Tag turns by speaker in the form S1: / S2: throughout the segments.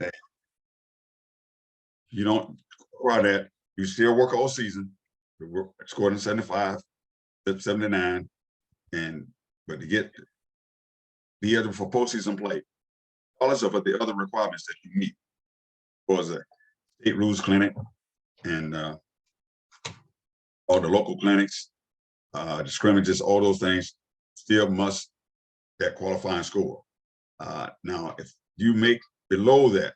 S1: Hey, you don't require that. You still work all season. You work, scored in 75, 79, and but to get be eligible for postseason play, all of the other requirements that you meet was a state rules clinic and all the local clinics, the scrimmages, all those things still must that qualifying score. Now, if you make below that,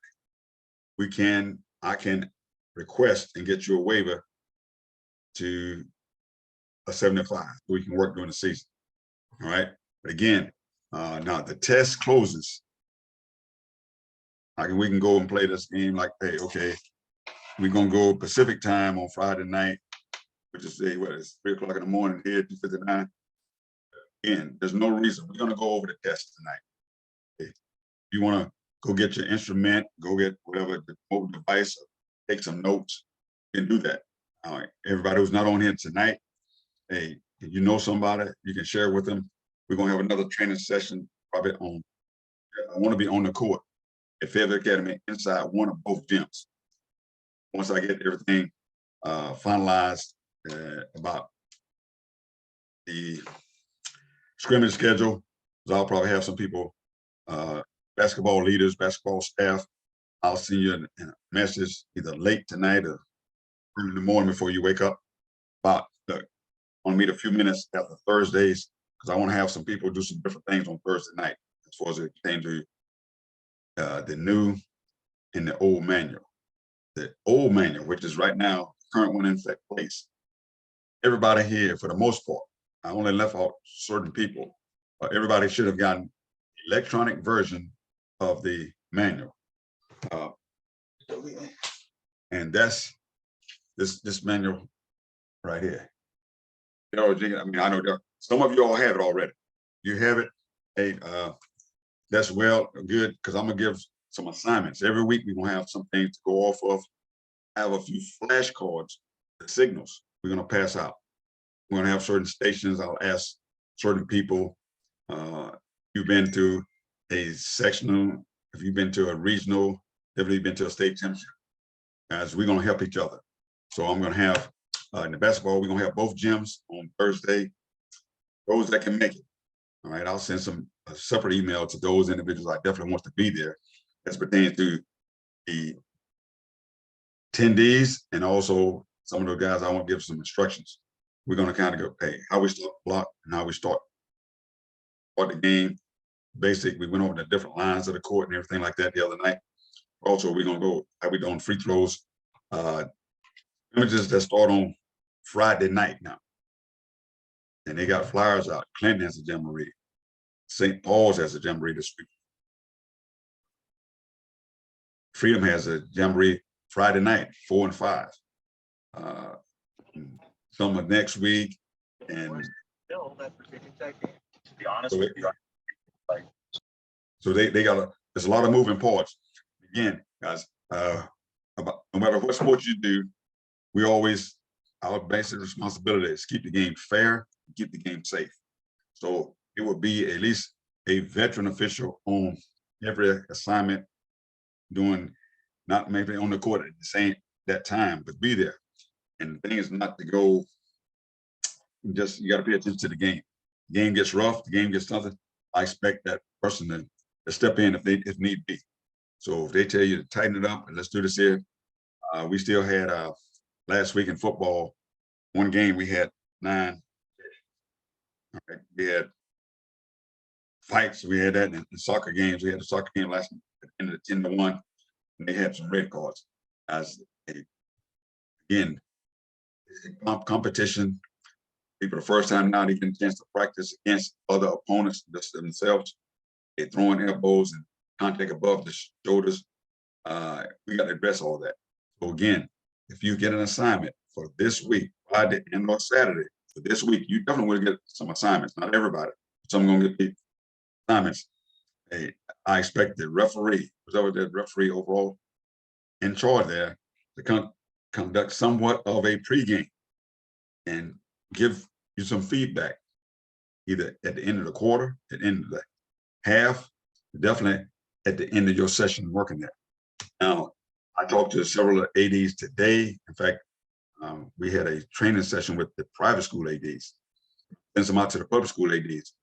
S1: I can request and get you a waiver to a 75. We can work during the season. All right. But again, now the test closes. We can go and play this game like, hey, okay, we're gonna go Pacific time on Friday night, which is it's 3 o'clock in the morning here, 2:59. Again, there's no reason. We're gonna go over the test tonight. Okay. If you want to go get your instrument, go get whatever the mobile device, take some notes, you can do that. All right. Everybody who's not on here tonight, hey, if you know somebody, you can share with them. We're gonna have another training session probably on. I want to be on the court at Fayetteville Academy inside one of both gyms. Once I get everything finalized about the scrimmage schedule, because I'll probably have some people, basketball leaders, basketball staff. I'll send you a message either late tonight or early in the morning before you wake up. About I want to meet a few minutes after Thursdays because I want to have some people do some different things on Thursday night as far as it pertains to the new and the old manual. The old manual, which is right now current one in place. Everybody here, for the most part, I only left out certain people, but everybody should have gotten electronic version of the manual. And that's this manual right here. I mean, I know some of you all have it already. You have it. Hey, that's well good because I'm gonna give some assignments every week. We're gonna have some things to go off of. Have a few flashcards, the signals we're gonna pass out. We're gonna have certain stations. I'll ask certain people. You've been to a sectional, if you've been to a regional, if you've been to a state championship, as we're gonna help each other. So I'm gonna have in the basketball, we're gonna have both gyms on Thursday. Those that can make it. All right, I'll send a separate email to those individuals I definitely want to be there as pertains to the attendees and also some of the guys I want to give some instructions. We're going to kind of go, hey, how we start the block and how we start the game. Basic, we went over the different lines of the court and everything like that the other night. Also, we're going to go how we doing free throws. Images that start on Friday night now. And they got flyers out. Clinton has a jamboree. St. Paul's has a jamboree this week. Freedom has a jamboree Friday night, 4 and 5. Some of next week, and still that to be honest with you. So they got there's a lot of moving parts. Again, guys, no matter what sport you do, our basic responsibility is keep the game fair, keep the game safe. So it would be at least a veteran official on every assignment, doing not maybe on the court at the same that time, but be there. And the thing is not to go. You got to pay attention to the game. The game gets rough. The game gets something. I expect that person to step in if need be. So if they tell you to tighten it up and let's do this here, we still had last week in football, one game we had 9. Okay. We had fights. We had that in soccer games. We had a soccer game last night at the end of the 10-1, and they had some red cards. Again, competition. People the first time now they get a chance to practice against other opponents themselves. They're throwing elbows and contact above the shoulders. We got to address all that. So again, if you get an assignment for this week, Friday and or Saturday, for this week, you definitely will get some assignments. Not everybody. Some are going to get the assignments. Hey, I expect the referee, whoever the referee overall in charge there, to conduct somewhat of a pregame and give you some feedback, either at the end of the quarter, at the end of the half, definitely at the end of your session working there. Now, I talked to several ADs today. In fact, we had a training session with the private school ADs, send some out to the public school ADs.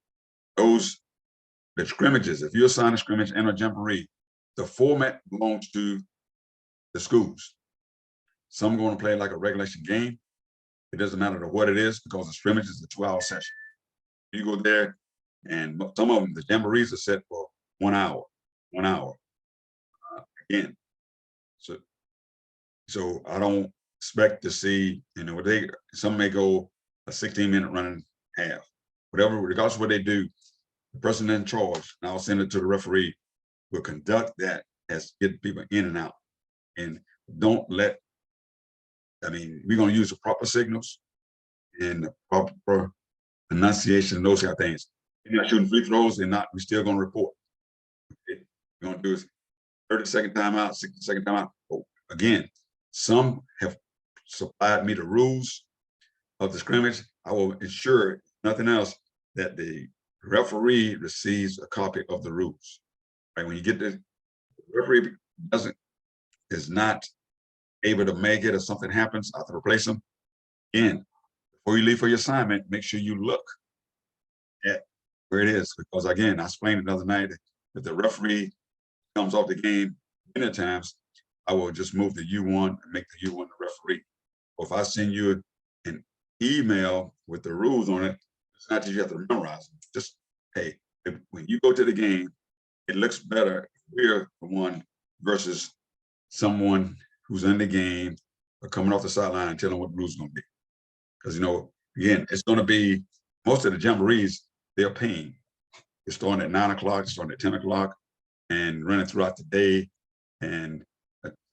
S1: The scrimmages, if you assign a scrimmage and a jamboree, the format belongs to the schools. Some are going to play like a regulation game. It doesn't matter what it is, because the scrimmage is a 2-hour session. You go there, and some of them, the jamborees are set for 1 hour, 1 hour. Again, so I don't expect to see, some may go a 16-minute running half, whatever, regardless of what they do, the person in charge, and I'll send it to the referee, will conduct that as get people in and out. And don't let, we're going to use the proper signals and the proper enunciation and those kind of things. If you're not shooting free throws, we're still going to report. Okay? We're going to do is 30-second timeout, 60-second timeout. Oh, again, some have supplied me the rules of the scrimmage. I will ensure, if nothing else, that the referee receives a copy of the rules. Right? When you get the referee is not able to make it, or something happens, I have to replace them. Again, before you leave for your assignment, make sure you look at where it is, because again, I explained it the other night, if the referee comes off the game many times, I will just move the U1 and make the U1 the referee. Or if I send you an email with the rules on it, it's not that you have to memorize them. Just, hey, when you go to the game, it looks better if we're the one versus someone who's in the game or coming off the sideline and telling what the rules are going to be. Because, again, it's going to be, most of the jamborees, they're paying. It's starting at 9 o'clock, starting at 10 o'clock, and running throughout the day. And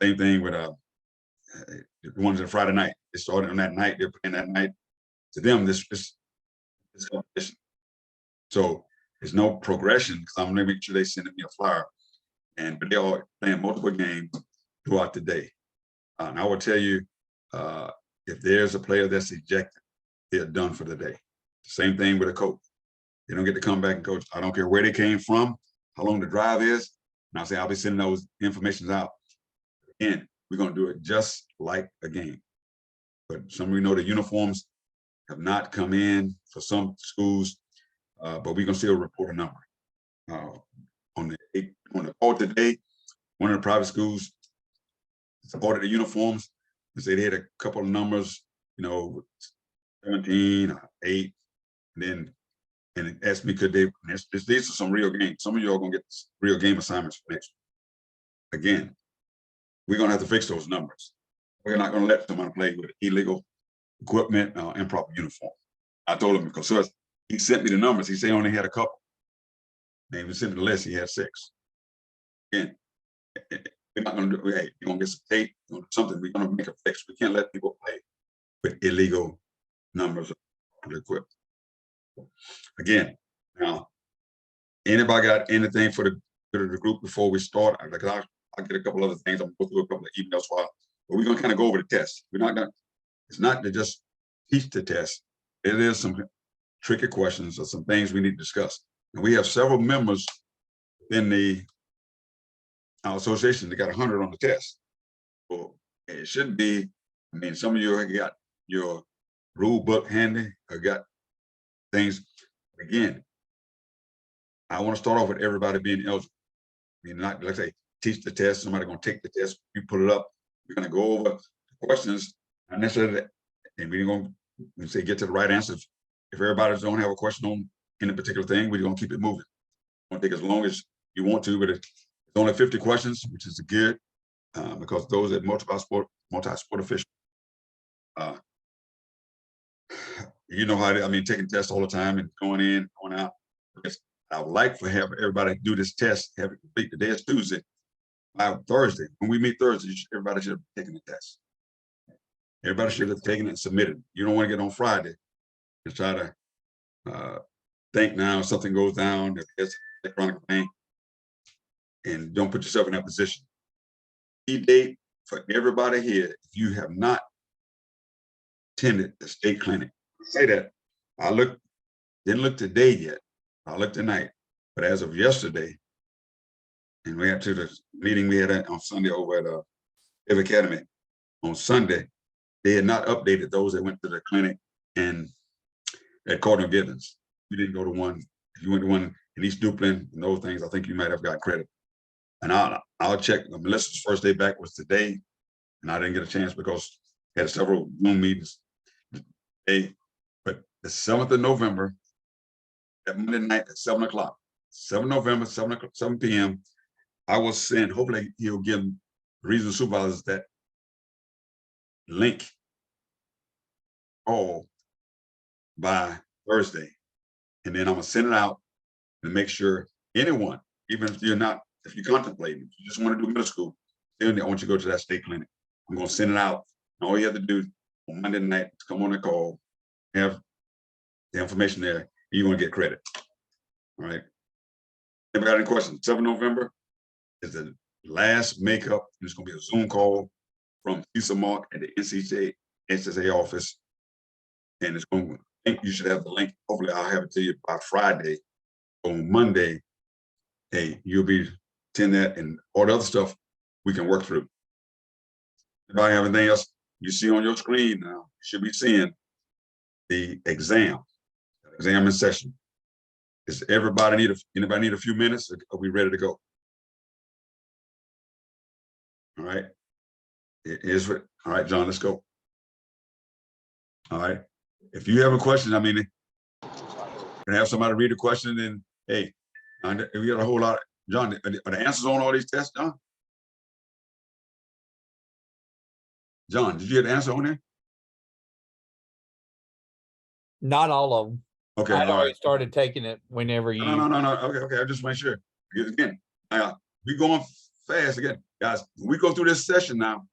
S1: same thing with the ones on Friday night. It started on that night, they're playing that night. To them, this competition. So there's no progression, because I'm gonna make sure they send me a flyer. But they are playing multiple games throughout the day. And I will tell you, if there's a player that's ejected, they're done for the day. Same thing with a coach. They don't get to come back and coach. I don't care where they came from, how long the drive is. And I'll say, I'll be sending those informations out. Again, we're going to do it just like a game. But some of you know the uniforms have not come in for some schools, but we're going to still report a number. On the call today, one of the private schools ordered the uniforms and say they had a couple of numbers, 17, 8, and it asked me, could they, these are some real games. Some of you are going to get real game assignments for next week. Again, we're going to have to fix those numbers. We're not going to let someone play with illegal equipment, improper uniform. I told him, because he sent me the numbers. He said he only had a couple. And he sent me the list, he had 6. Again, we're not going to do, hey, you're going to get some tape, something, we're going to make a fix. We can't let people play with illegal numbers of equipment. Again, now, anybody got anything for the group before we start? I'll get a couple other things. I'm going to go through a couple of emails while, but we're going to kind of go over the test. We're not going to, it's not to just teach the test. It is some tricky questions or some things we need to discuss. And we have several members in our association that got 100 on the test. Well, it should be, some of you have got your rule book handy, or got things. Again, I want to start off with everybody being eligible. Not, let's say, teach the test, somebody going to take the test, you put it up, we're going to go over the questions, not necessarily that, and we're going to say get to the right answers. If everybody don't have a question on any particular thing, we're going to keep it moving. It's going to take as long as you want to, but it's only 50 questions, which is good, because those are multi-sport officials. You know how taking tests all the time and going in, going out. I would like to have everybody do this test, have it complete. Today is Tuesday. By Thursday, when we meet Thursday, everybody should have taken the test. Everybody should have taken it and submitted. You don't want to get on Friday and try to think now something goes down, if it's electronic thing, and don't put yourself in that position. Key date for everybody here, if you have not attended the state clinic, say that. Didn't look today yet. I looked tonight, but as of yesterday, And we had to the meeting we had on Sunday over at Ev Academy. On Sunday, they had not updated those that went to the clinic and at Cardinal Gibbons. You didn't go to one. If you went to one in East Duplin and those things, I think you might have got credit. And I'll check. Melissa's first day back was today, and I didn't get a chance because I had several Zoom meetings today. But the 7th of November, that Monday night at 7 o'clock, 7 November, 7 p.m., I will send, hopefully he'll give the regional supervisors that link all by Thursday. And then I'm gonna send it out and make sure anyone, even if you're contemplating, if you just want to do middle school, then I want you to go to that state clinic. I'm gonna send it out. And all you have to do on Monday night is come on the call, have the information there, and you're gonna get credit. All right. Anybody got any questions? 7 November is the last makeup. It's gonna be a Zoom call from Lisa Mark at the SSA office. And it's going to, I think you should have the link. Hopefully I'll have it to you by Friday. On Monday, hey, you'll be attending that, and all the other stuff we can work through. Anybody have anything else? You see on your screen now, you should be seeing the exam in session. Does anybody need a few minutes? Or are we ready to go? All right. All right, John, let's go. All right. If you have a question, I mean, can have somebody read the question, and hey, we got a whole lot. John, are the answers on all these tests, John? John, did you get the answer on there?
S2: Not all of them.
S1: Okay,
S2: I
S1: all
S2: already
S1: right.
S2: started taking it whenever you.
S1: No. Okay. I just make sure. Because again, we going fast again, guys. When we go through this session now,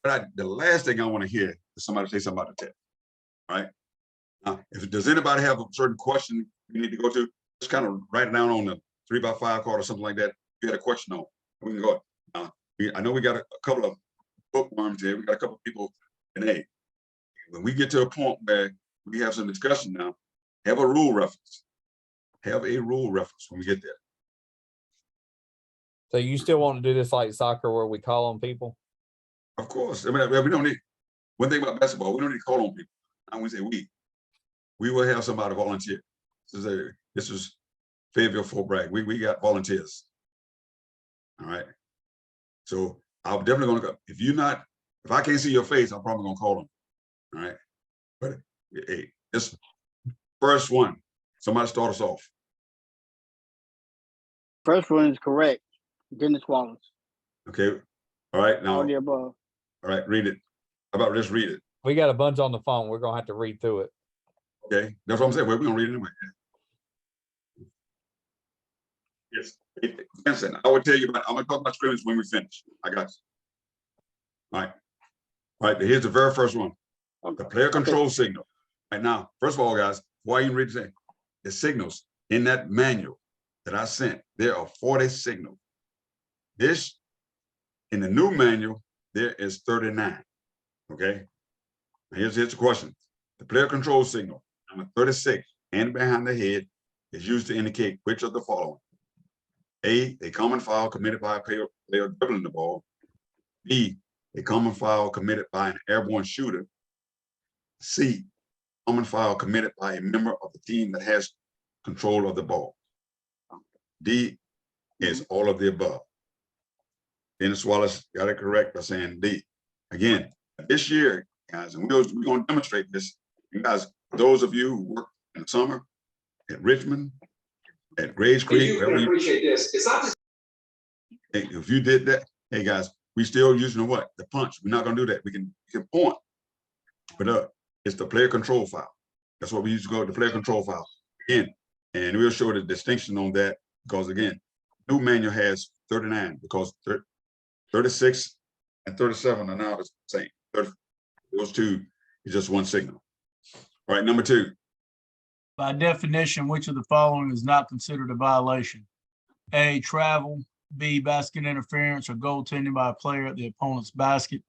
S1: but the last thing I want to hear is somebody say something about the test. All right. Now, if does anybody have a certain question we need to go to, just kind of write it down on the 3x5 card or something like that. If you had a question on, we can go. I know we got a couple of bookworms here. We got a couple of people, and hey, when we get to a point where we have some discussion now, have a rule reference. Have a rule reference when we get there.
S2: So you still want to do this like soccer where we call on people?
S1: Of course. I mean, we don't need, one thing about basketball, we don't need to call on people. I would say we will have somebody volunteer. This is Fayetteville Fort Bragg. We got volunteers. All right. So I'm definitely gonna go. If I can't see your face, I'm probably gonna call them. All right. But hey, this first one, somebody start us off.
S3: First one is correct. Dennis Wallace.
S1: Okay. All right. Now,
S3: All the above.
S1: all right, read it. How about just read it?
S2: We got a bunch on the phone. We're gonna have to read through it.
S1: Okay, that's what I'm saying. We're gonna read it anyway. Yes, Vincent, I would tell you about. I'm gonna talk about scrimmage when we finish. I got you. All right. Here's the very first one. The player control signal. Right now, first of all, guys, why you read it? The signals in that manual that I sent, there are 40 signals. This, in the new manual, there is 39. Okay. Now here's the question. The player control signal, number 36, and behind the head, is used to indicate which of the following: A, a common foul committed by a player dribbling the ball. B, a common foul committed by an airborne shooter. C, common foul committed by a member of the team that has control of the ball. D is all of the above. Dennis Wallace got it correct by saying D. Again, this year, guys, and we're going to demonstrate this. You guys, those of you who work in the summer at Richmond, at Grays Creek,
S4: you can appreciate this. It's not just.
S1: Hey, if you did that, hey guys, we still using what? The punch. We're not gonna do that. We can point, but it's the player control file. That's what we used to go to, the player control file again, and we'll show the distinction on that because again, new manual has 39 because 36 and 37 are now the same. Those two is just one signal. All right, number 2.
S5: By definition, which of the following is not considered a violation? A, travel. B, basket interference or goaltending by a player at the opponent's basket.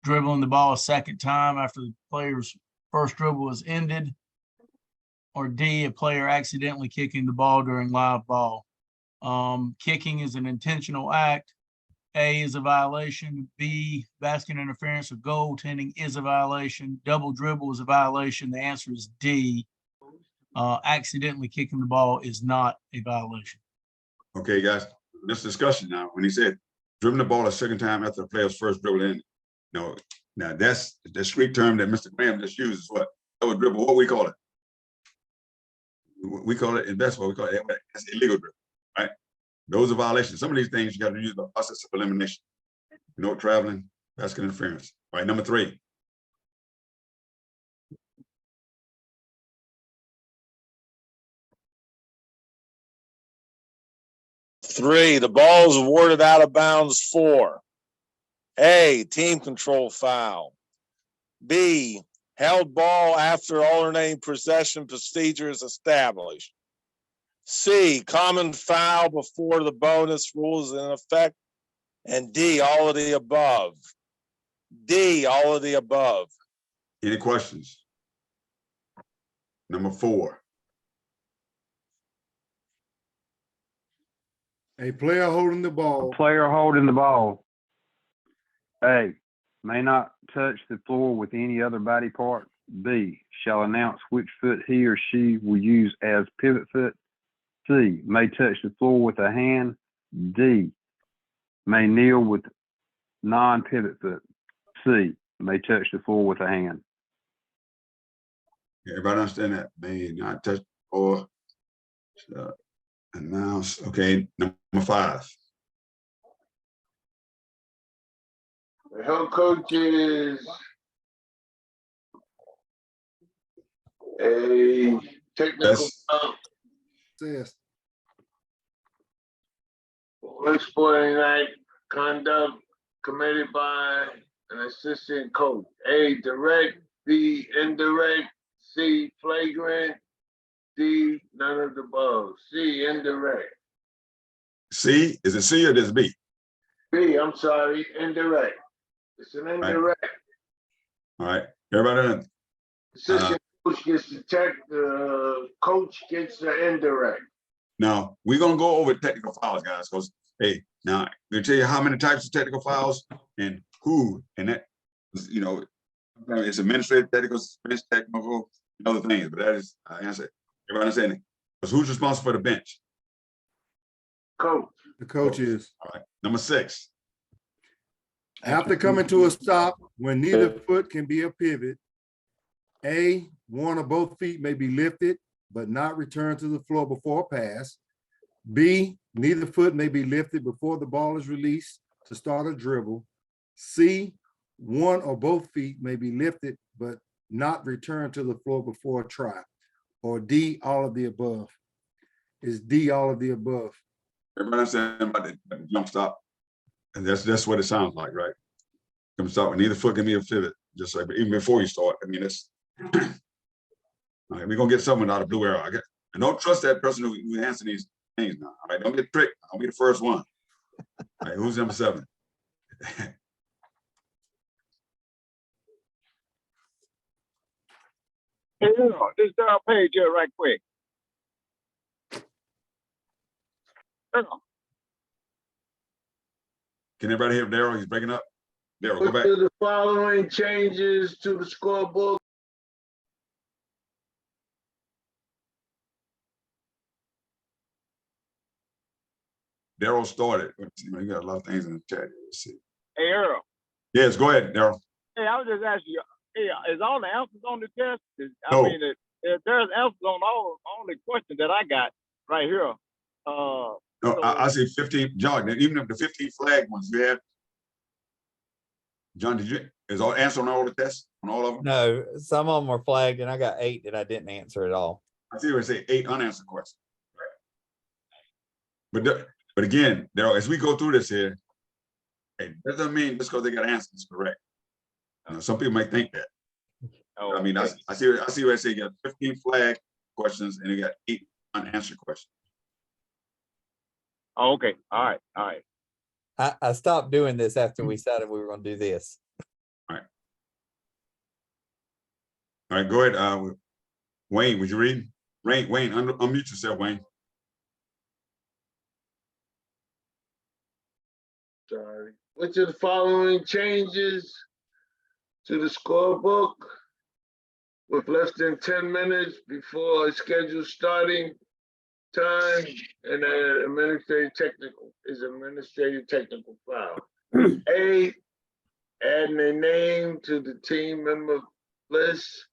S5: Dribbling the ball a second time after the player's first dribble is ended. Or D, a player accidentally kicking the ball during live ball. Kicking is an intentional act. A is a violation. B, basket interference or goaltending is a violation. Double dribble is a violation. The answer is D. Accidentally kicking the ball is not a violation.
S1: Okay, guys, this discussion now, when he said dribbling the ball a second time after the player's first dribble in, no, now that's the street term that Mr. Graham just used is what? Double dribble, what we call it? We call it, in basketball, we call it, that's illegal dribble, right? Those are violations. Some of these things you got to use the process of elimination. No traveling, basket interference. All right, number 3.
S6: Three, the ball is awarded out of bounds for A, team control foul. B, held ball after alternating possession procedure is established. C, common foul before the bonus rule is in effect. And D, all of the above. D, all of the above.
S1: Any questions? Number 4.
S7: A player holding the ball.
S8: Player holding the ball. A, may not touch the floor with any other body part. B, shall announce which foot he or she will use as pivot foot. C, may touch the floor with a hand. D, may kneel with non-pivot foot. C, may touch the floor with a hand.
S1: Everybody understand that? May not touch or announce. Okay, number 5.
S9: The head coach is a technical
S7: Says
S9: sporting act conduct committed by an assistant coach. A, direct. B, indirect. C, flagrant. D, none of the above. C, indirect.
S1: C, is it C or is it B?
S9: B, I'm sorry, indirect. It's an indirect.
S1: All right, everybody.
S9: Assistant coach gets the tech, the coach gets the indirect.
S1: Now we're gonna go over technical fouls, guys, because hey, now I'm gonna tell you how many types of technical fouls and who, and that, you know, it's administrative technical, bench technical, and other things, but that is, I answer. Everybody understand it? Because who's responsible for the bench?
S9: Coach.
S7: the coach is.
S1: All right, number 6.
S7: After coming to a stop when neither foot can be a pivot, A, one or both feet may be lifted but not returned to the floor before a pass. B, neither foot may be lifted before the ball is released to start a dribble. C, one or both feet may be lifted but not returned to the floor before a try. Or D, all of the above. Is D all of the above?
S1: Everybody understand about the jump stop? And that's what it sounds like, right? Jump stop, and neither foot can be a pivot, just like even before you start. I mean, it's all right, we're gonna get someone out of blue arrow. I don't trust that person who answer these things now. All right, don't get tricked. I'll be the first one. All right, who's number 7?
S9: Hey, this Darryl Page here right quick.
S1: Can everybody hear Daryl? He's breaking up. Daryl, go
S9: Which
S1: back.
S9: of the following changes to the scoreboard?
S1: Daryl started. You got a lot of things in the chat. Let's see.
S9: Hey, Earl.
S1: Yes, go ahead, Daryl.
S9: Hey, I was just asking you, hey, is all the answers on the test?
S1: No.
S9: I mean, there's answers on all the questions that I got right here.
S1: No, I see 15, John, even if the 15 flag ones you had. John, is all answer on all the tests, on all of them?
S2: No, some of them were flagged and I got 8 that I didn't answer at all.
S1: I see where it say 8 unanswered questions. But again, Daryl, as we go through this here, hey, that doesn't mean just because they got answers correct. You know, some people might think that.
S9: Oh,
S1: I mean, I see where it say you got 15 flag questions and you got 8 unanswered questions.
S9: Oh, okay. All right.
S2: I stopped doing this after we decided we were gonna do this.
S1: All right, go ahead. Wayne, would you read? Wayne, unmute yourself, Wayne.
S9: which of the following changes to the scorebook with less than 10 minutes before a scheduled starting time and an administrative technical foul? A, adding a name to the team member list.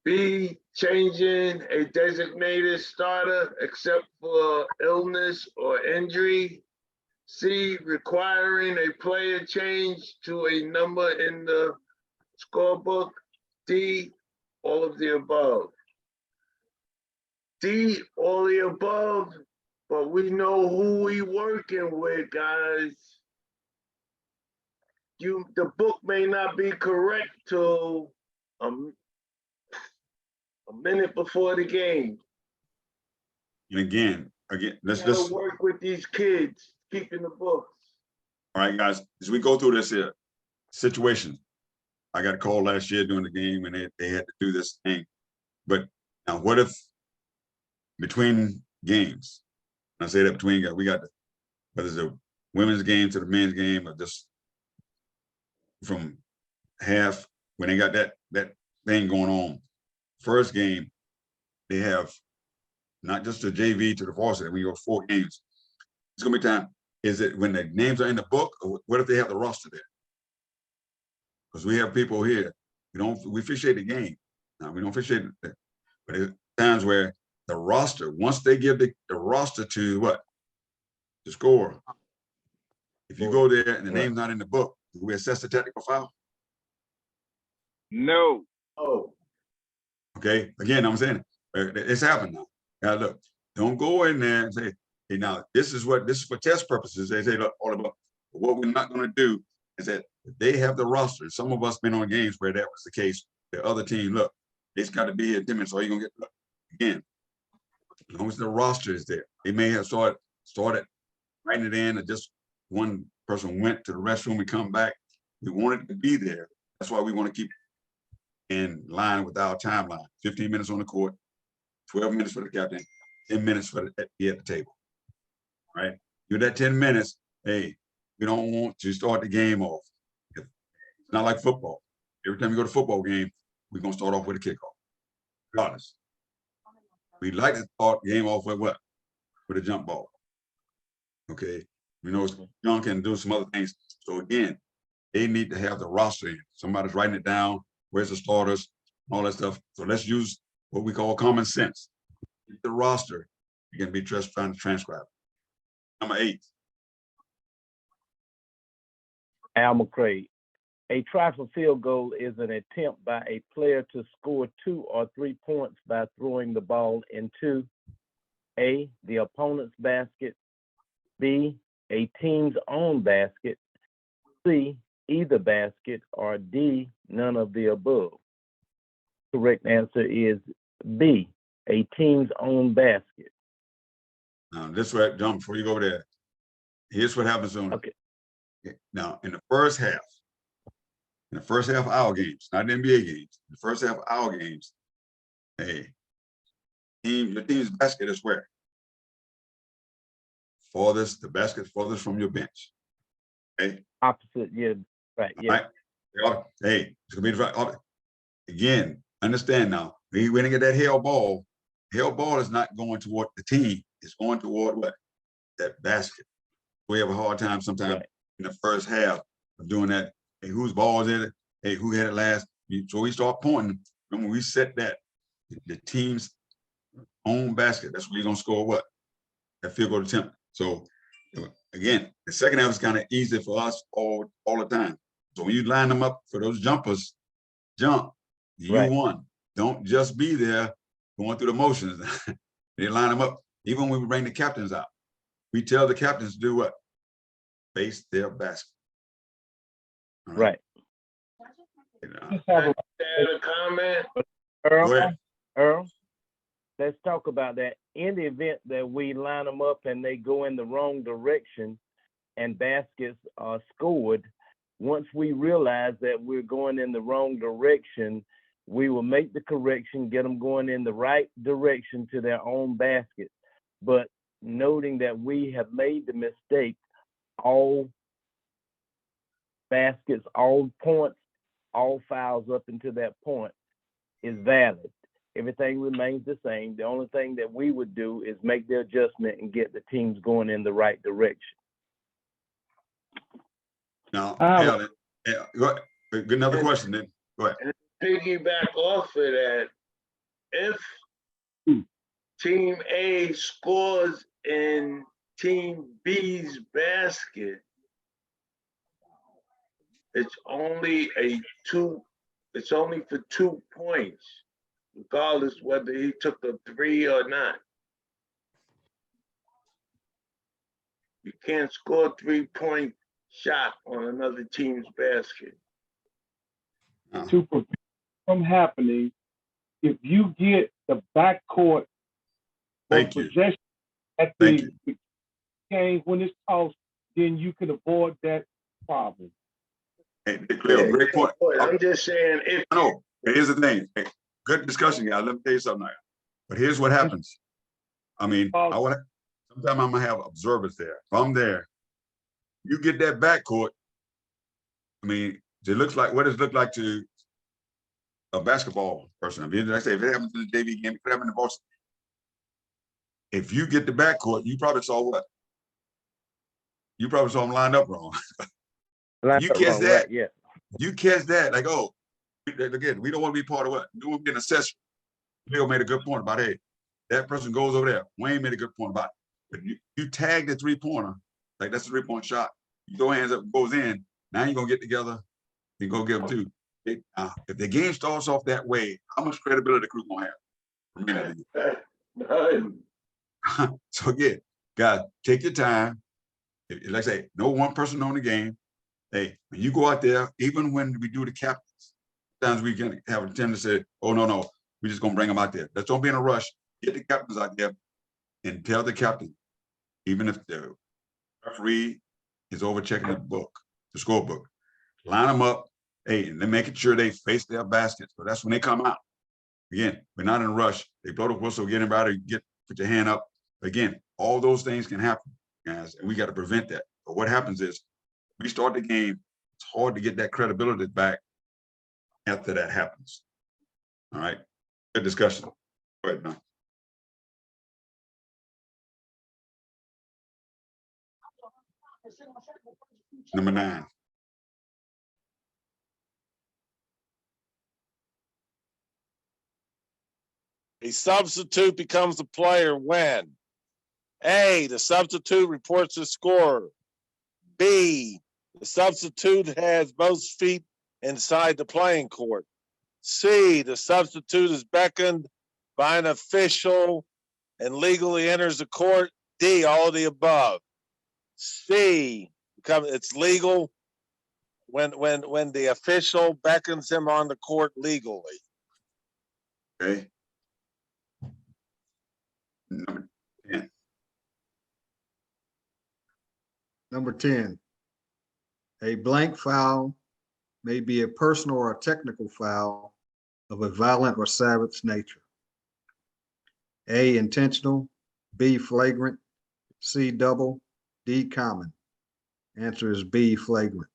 S9: B, changing a designated starter except for illness or injury. C, requiring a player change to a number in the scorebook. D, all of the above. D, all the above, but we know who we working with, guys. The book may not be correct till a minute before the game.
S1: And again, let's
S9: Gotta
S1: just,
S9: work with these kids, keeping the books.
S1: all right, guys, as we go through this here situation, I got a call last year during the game and they had to do this thing. But now what if between games, and I say that between, we got, whether it's a women's game to the men's game or just from half, when they got that thing going on, first game, they have not just the JV to the varsity, we go 4 games. It's gonna be time. Is it when the names are in the book, or what if they have the roster there? Because we have people here, we officiate the game. Now, we don't officiate it, but there's times where the roster, once they give the roster to what? The scorer. If you go there and the name's not in the book, do we assess the technical foul?
S9: No. Oh.
S1: Okay, again, I'm saying it's happened now. Now look, don't go in there and say, hey, now this is for test purposes. They say, look, all about what we're not going to do is that they have the roster. Some of us been on games where that was the case. The other team, look, it's got to be here 10 minutes, or you're gonna get, look, again, as long as the roster is there. They may have started writing it in, or just one person went to the restroom and come back. We want it to be there. That's why we want to keep in line with our timeline. 15 minutes on the court, 12 minutes for the captain, 10 minutes for at the table. Right? Do that 10 minutes. Hey, we don't want to start the game off. It's not like football. Every time you go to a football game, we're gonna start off with a kickoff. Regardless. We like to start the game off with what? With a jump ball. Okay. We know John can do some other things. So again, they need to have the roster in. Somebody's writing it down. Where's the starters? All that stuff. So let's use what we call common sense. The roster, you can be just trying to transcribe. Number 8.
S10: Al McCray. A trifle field goal is an attempt by a player to score 2 or 3 points by throwing the ball into A, the opponent's basket, B, a team's own basket, C, either basket, or D, none of the above. Correct answer is B, a team's own basket.
S1: Now, this way, John, before you go over there, here's what happens on.
S10: Okay.
S1: Now, in the first half of our games, not the NBA games, the first half of our games, your team's basket is where? The basket farthest from your bench. Okay.
S10: Opposite, yeah, right, yeah.
S1: Right? Hey, it's gonna be right. Again, understand now. We didn't get that hell ball. Hell ball is not going toward the team. It's going toward what? That basket. We have a hard time sometimes in the first half of doing that. Hey, whose ball is it? Hey, who had it last? So we start pointing. And when we set that, the team's own basket, that's where you're gonna score what? That field goal attempt. So again, the second half is kind of easy for us all the time. So when you line them up for those jumpers, you won. Don't just be there going through the motions. They line them up. Even when we bring the captains out, we tell the captains to do what? Face their basket. All right.
S10: Just have
S9: a comment.
S10: Earl, let's talk about that. In the event that we line them up and they go in the wrong direction and baskets are scored, once we realize that we're going in the wrong direction, we will make the correction, get them going in the right direction to their own basket. But noting that we have made the mistake, all baskets, all points, all fouls up into that point is valid. Everything remains the same. The only thing that we would do is make the adjustment and get the teams going in the right direction.
S1: Now,
S8: I have
S1: Alan, go ahead. Get another question then. Go ahead.
S9: And piggyback off of that, if Team A scores in Team B's basket, it's only for 2 points, regardless whether he took a 3 or not. You can't score a 3-point shot on another team's basket.
S11: To prevent from happening, if you get the backcourt
S1: Thank you.
S11: possession at
S1: Thank
S11: the game when it's tossed, then you can avoid that problem.
S1: Hey, Cleo, great point.
S9: I'm just saying, if
S1: I know, but here's the thing. Hey, good discussion, guys. Let me tell you something now. But here's what happens. I mean, sometimes I'm gonna have observers there. If I'm there, you get that backcourt. I mean, it looks like what does it look like to a basketball person? I mean, like I say, if it happens in the JV game, if it happens in Boston, if you get the backcourt, you probably saw what? You probably saw them lined up wrong. You catch that,
S10: yeah.
S1: you catch that, like, oh, again, we don't want to be part of what? We don't want to be an accessory. Bill made a good point about, hey, that person goes over there. Wayne made a good point about it. But you tag the 3-pointer, like that's a 3-point shot. You throw hands up, goes in. Now you're gonna get together and go give them 2. If the game starts off that way, how much credibility the crew gonna have?
S9: none.
S1: So again, guys, take your time. Like I say, no one person on the game. Hey, when you go out there, even when we do the captains, sometimes we can have a tendency to say, oh, no, we're just going to bring them out there. Let's don't be in a rush. Get the captains out there and tell the captain, even if the referee is over checking the book, the scorebook, line them up, hey, and they're making sure they face their baskets. So that's when they come out. Again, we're not in a rush. They blow the whistle, get everybody, put your hand up. Again, all those things can happen, guys, and we got to prevent that. But what happens is, we start the game, it's hard to get that credibility back after that happens. All right, good discussion. Go ahead, man. Number 9.
S6: A substitute becomes a player when A, the substitute reports the scorer. B, the substitute has both feet inside the playing court. C, the substitute is beckoned by an official and legally enters the court. D, all of the above. C, it's legal when the official beckons him on the court legally.
S1: Okay. Number 10.
S12: Number 10, a blank foul may be a personal or a technical foul of a violent or savage nature. A, intentional, B, flagrant, C, double, D, common. Answer is B, flagrant.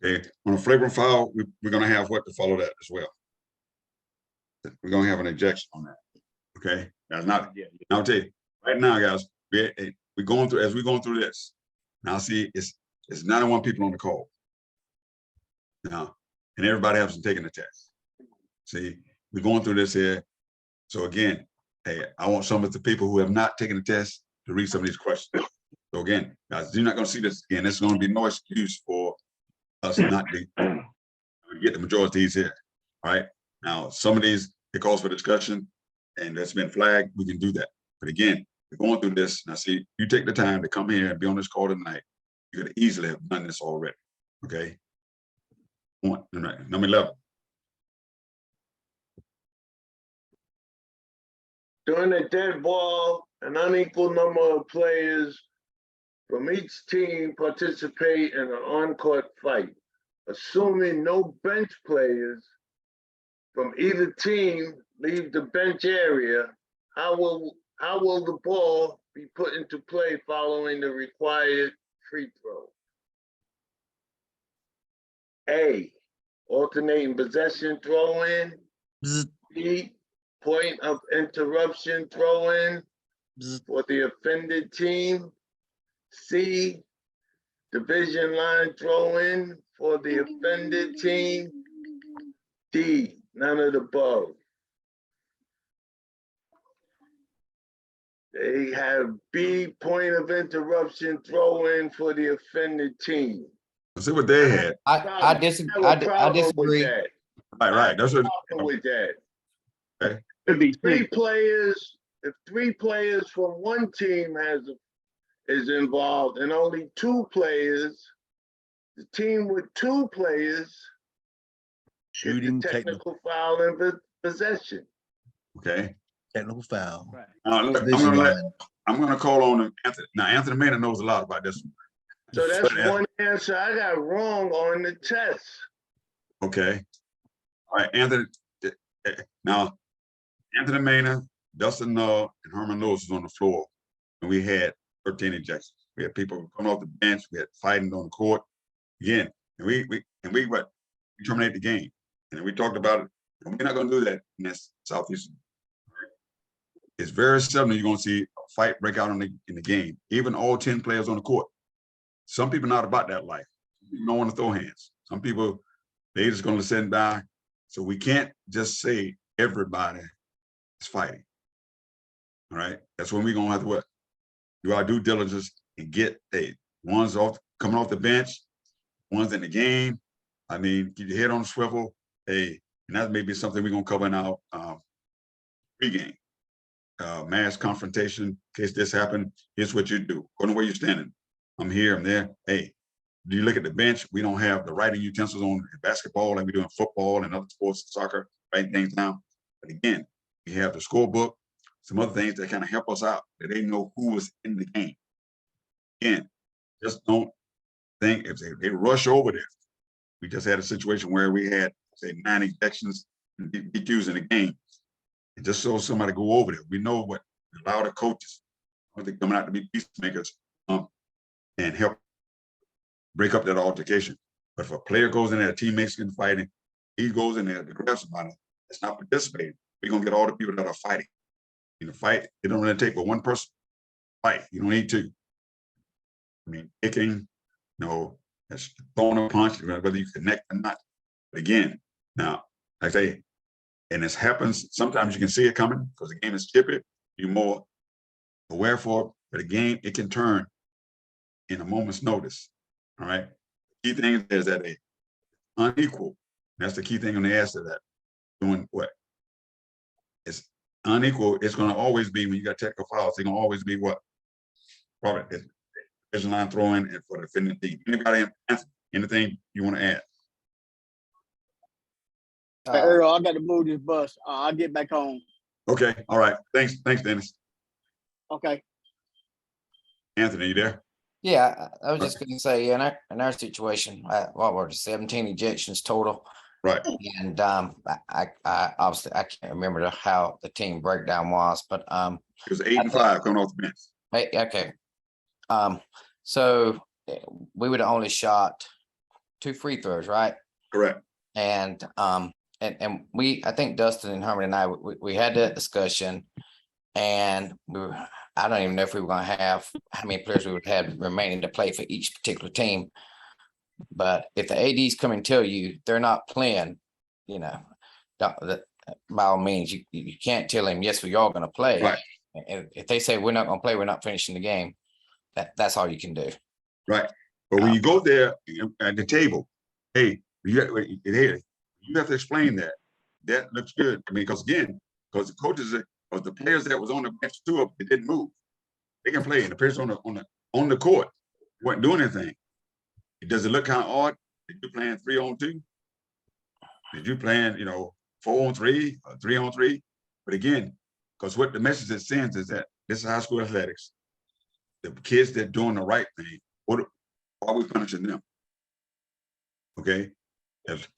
S1: Okay, on a flagrant foul, we're going to have what to follow that as well. We're going to have an ejection on that. Okay, that's not. I'll tell you right now, guys. We're going through as we're going through this. Now, see, it's 91 people on the call now, and everybody hasn't taken the test. See, we're going through this here. So again, hey, I want some of the people who have not taken the test to read some of these questions. So again, guys, you're not going to see this again. There's going to be no excuse for us not to get the majority of these here. All right. Now, some of these, it calls for discussion, and that's been flagged. We can do that. But again, we're going through this. Now, see, you take the time to come here and be on this call tonight. You could easily have done this already. Okay. Number 11.
S9: During a dead ball, an unequal number of players from each team participate in an on-court fight. Assuming no bench players from either team leave the bench area, how will the ball be put into play following the required free throw? A, alternating possession throw-in. B, point of interruption throw-in for the offended team. C, division line throw-in for the offended team. D, none of the above. They have B, point of interruption throw-in for the offended team.
S1: Let's see what they had.
S2: I disagree. I disagree.
S1: Right. That's what.
S9: With that.
S1: Okay.
S11: Could be
S9: Three players, if 3 players from one team is involved and only 2 players, the team with 2 players
S13: Shooting,
S9: get the technical foul and possession.
S1: Okay.
S13: technical foul.
S1: Look, I'm gonna call on Anthony. Now, Anthony Maynard knows a lot about this.
S9: So that's one answer I got wrong on the test.
S1: Okay. All right, Anthony. Now, Anthony Maynard, Dustin Null, and Herman Lewis was on the floor, and we had 13 ejections. We had people coming off the bench. We had fighting on the court again, and we terminate the game. And we talked about it. And we're not going to do that in this Southeastern. It's very seldom you're going to see a fight break out in the game, even all 10 players on the court. Some people not about that life. You don't want to throw hands. Some people, they just going to sit by. So we can't just say everybody is fighting. All right. That's when we're going to have to do our due diligence and get ones coming off the bench, ones in the game. I mean, keep your head on the swivel. And that may be something we're going to cover in our pregame. Mass confrontation, in case this happened, here's what you do. Go to where you're standing. I'm here, I'm there. Hey, do you look at the bench? We don't have the writing utensils on basketball like we do in football and other sports, soccer, writing things down. But again, we have the scorebook, some other things that kind of help us out, that they know who was in the game. Again, just don't think if they rush over there. We just had a situation where we had, say, 9 ejections and DQs in the game. And just so somebody go over there, we know what allow the coaches, they're coming out to be peacemakers, and help break up that altercation. But if a player goes in there, teammates getting fighting, he goes in there to grab somebody that's not participating, we're gonna get all the people that are fighting. In a fight, it don't really take but one person. Fight, you don't need 2. I mean, kicking, that's throwing a punch, whether you connect or not. But again, now, like I say, and this happens, sometimes you can see it coming because the game is chippy, you're more aware for it, but again, it can turn in a moment's notice. All right. The key thing is that they unequal. That's the key thing on the answer to that. Doing what? It's unequal. It's going to always be when you got technical fouls. It's going to always be what? Probably division line throwing and for the defending team. Anybody, anything you want to add?
S3: Earl, I got to move this bus. I'll get back home.
S1: Okay. All right. Thanks, Dennis.
S3: Okay.
S1: Anthony, you there?
S14: Yeah, I was just going to say, in our situation, what were 17 ejections total?
S1: Right.
S14: And I obviously I can't remember how the team breakdown was, but
S1: it was 8 and 5 coming off the bench.
S14: Okay. So we would have only shot 2 free throws, right?
S1: Correct.
S14: And we, I think Dustin and Herman and I, we had that discussion, and I don't even know if we were going to have how many players we would have remaining to play for each particular team. But if the ADs come and tell you they're not playing, by all means, you can't tell them, yes, we are going to play.
S1: Right.
S14: And if they say we're not going to play, we're not finishing the game, that's all you can do.
S1: Right. But when you go there at the table, hey, you have to explain that. That looks good. I mean, because the coaches, or the players that was on the bench too, they didn't move. They can play, and the players on the court weren't doing anything. Does it look kind of odd? Did you playing 3-on-2? Did you playing 4-on-3 or 3-on-3? But again, because what the message it sends is that this is high school athletics. The kids that doing the right thing, why are we punishing them? Okay, if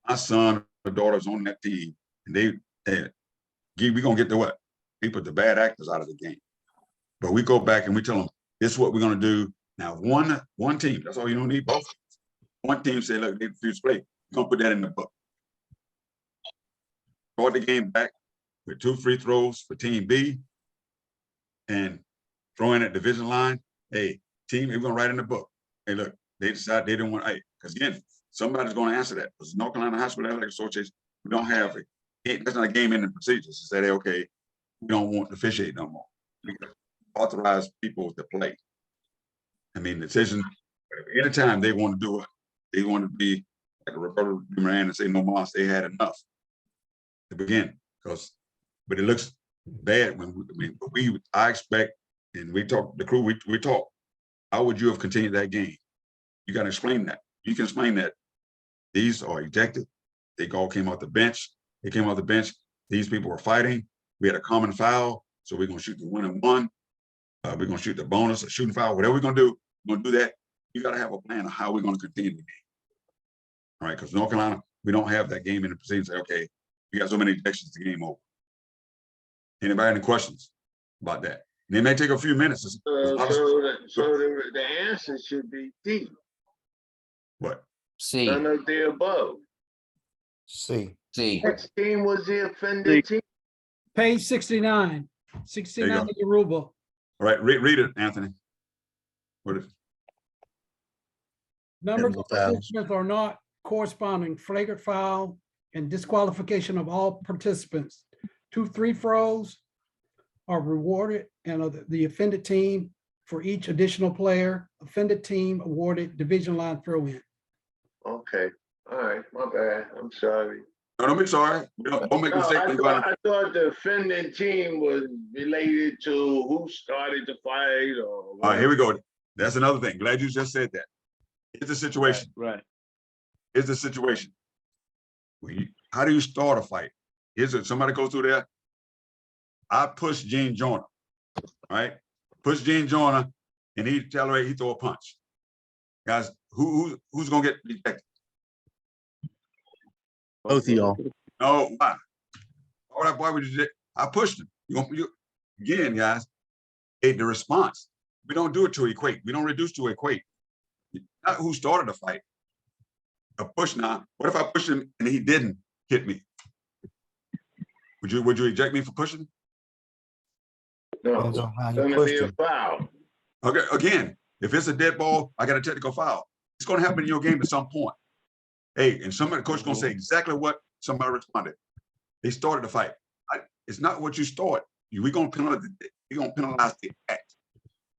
S1: my son or daughter's on that team and we're gonna get the what? We put the bad actors out of the game. But we go back and we tell them, this is what we're gonna do. Now, one team, that's all, you don't need both. one team said, look, they refuse to play, we're gonna put that in the book. Start the game back with 2 free throws for team B and throw in at division line. Hey, team, we're gonna write in the book. Hey, look, they decided they didn't want, hey, because again, somebody's gonna answer that. Because North Carolina High School Athletic Association, we don't have it. That's not a game in the procedures. To say, hey, okay, we don't want to officiate no more. We authorize people to play. I mean, the decision, anytime they want to do it, they want to be like a Roberto Duran and say, no more, they had enough to begin. But it looks bad when I expect, and we talk, the crew, we talk, how would you have continued that game? You got to explain that. You can explain that these are ejected. They all came off the bench. They came off the bench. These people were fighting. We had a common foul. So we're going to shoot the 1-and-1. We're going to shoot the bonus, a shooting foul, whatever we're going to do, we're going to do that. You got to have a plan of how we're going to continue the game. All right, because North Carolina, we don't have that game in the proceedings. Say, okay, we got so many ejections, the game over. Anybody any questions about that? And it may take a few minutes.
S9: So the answer should be D.
S1: What?
S14: C.
S9: None of the above.
S2: C.
S14: C.
S9: Which team was the offended team?
S11: Page 69, 69
S1: go.
S11: of the rule book.
S1: All right, read it, Anthony. What is?
S11: Numbers
S13: Technical
S11: of
S13: foul.
S11: participants are not corresponding. Flagrant foul and disqualification of all participants. 2 free throws are rewarded, and the offended team for each additional player. Offended team awarded division line throw-in.
S9: Okay, all right, my bad, I'm sorry.
S1: No, don't be sorry. Don't make a
S9: No,
S1: mistake.
S9: I thought the offending team was related to who started the fight or.
S1: All right, here we go. That's another thing. Glad you just said that. Here's the situation.
S10: Right.
S1: Here's the situation. How do you start a fight? Somebody goes through there. I push Gene Joyner, right? Push Gene Joyner, and he throw a punch. Guys, who's gonna get ejected?
S13: Both of y'all.
S1: No, why? Why would you? I pushed him. Again, guys. The response. We don't do it to equate. We don't reduce to equate. Not who started the fight. A push now. What if I pushed him and he didn't hit me? Would you eject me for pushing?
S9: No,
S13: Depends on how
S9: it's
S13: you
S9: gonna
S13: push
S9: be a
S13: them.
S9: foul.
S1: Okay, again, if it's a dead ball, I got a technical foul. It's gonna happen in your game at some point. Hey, and somebody, coach, gonna say exactly what somebody responded. They started the fight. It's not what you start. We're gonna penalize the act.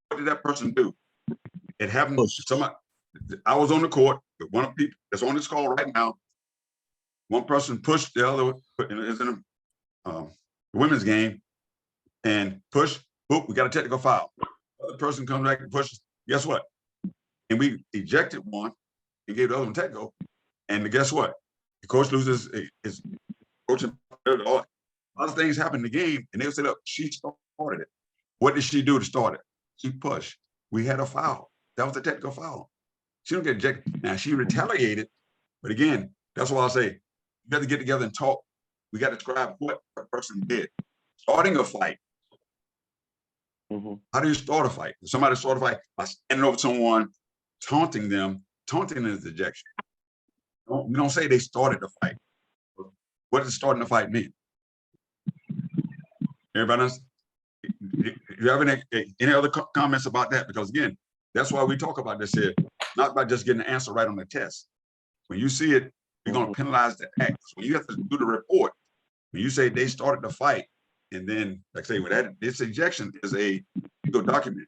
S1: What did that person do? It happened. Somebody. I was on the court with one of the people that's on this call right now. One person pushed the other. It's in a women's game, and push. Boop, we got a technical foul. Other person comes back and pushes. Guess what? And we ejected one and gave the other one technical. And guess what? The coach loses his coaching. A lot of things happen in the game, and they'll say, look, she started it. What did she do to start it? She pushed. We had a foul. That was a technical foul. She don't get ejected. Now, she retaliated, but again, that's why I say, you got to get together and talk. We got to describe what a person did. Starting a fight. How do you start a fight? If somebody start a fight by standing over someone, taunting them. Taunting is ejection. We don't say they started the fight. What does starting the fight mean? Everybody else? Do you have any other comments about that? Because again, that's why we talk about this here, not by just getting the answer right on the test. When you see it, you're going to penalize the act. So you have to do the report. When you say they started the fight, and then, like I say, with that, this ejection is a legal document.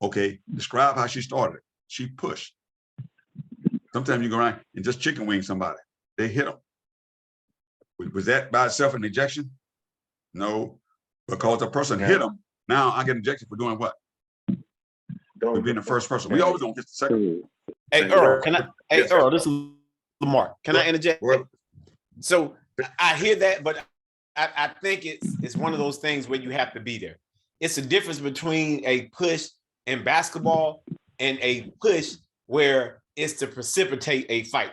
S1: Okay, describe how she started. She pushed. Sometimes you go around and just chicken wing somebody. They hit them. Was that by itself an ejection? No, because the person hit them. Now I get ejected for doing what? For being the first person. We always don't get the second.
S15: Hey, Earl, Earl, this is Lamar. Can I interject?
S1: Well,
S15: So I hear that, but I think it's one of those things where you have to be there. It's a difference between a push in basketball and a push where it's to precipitate a fight.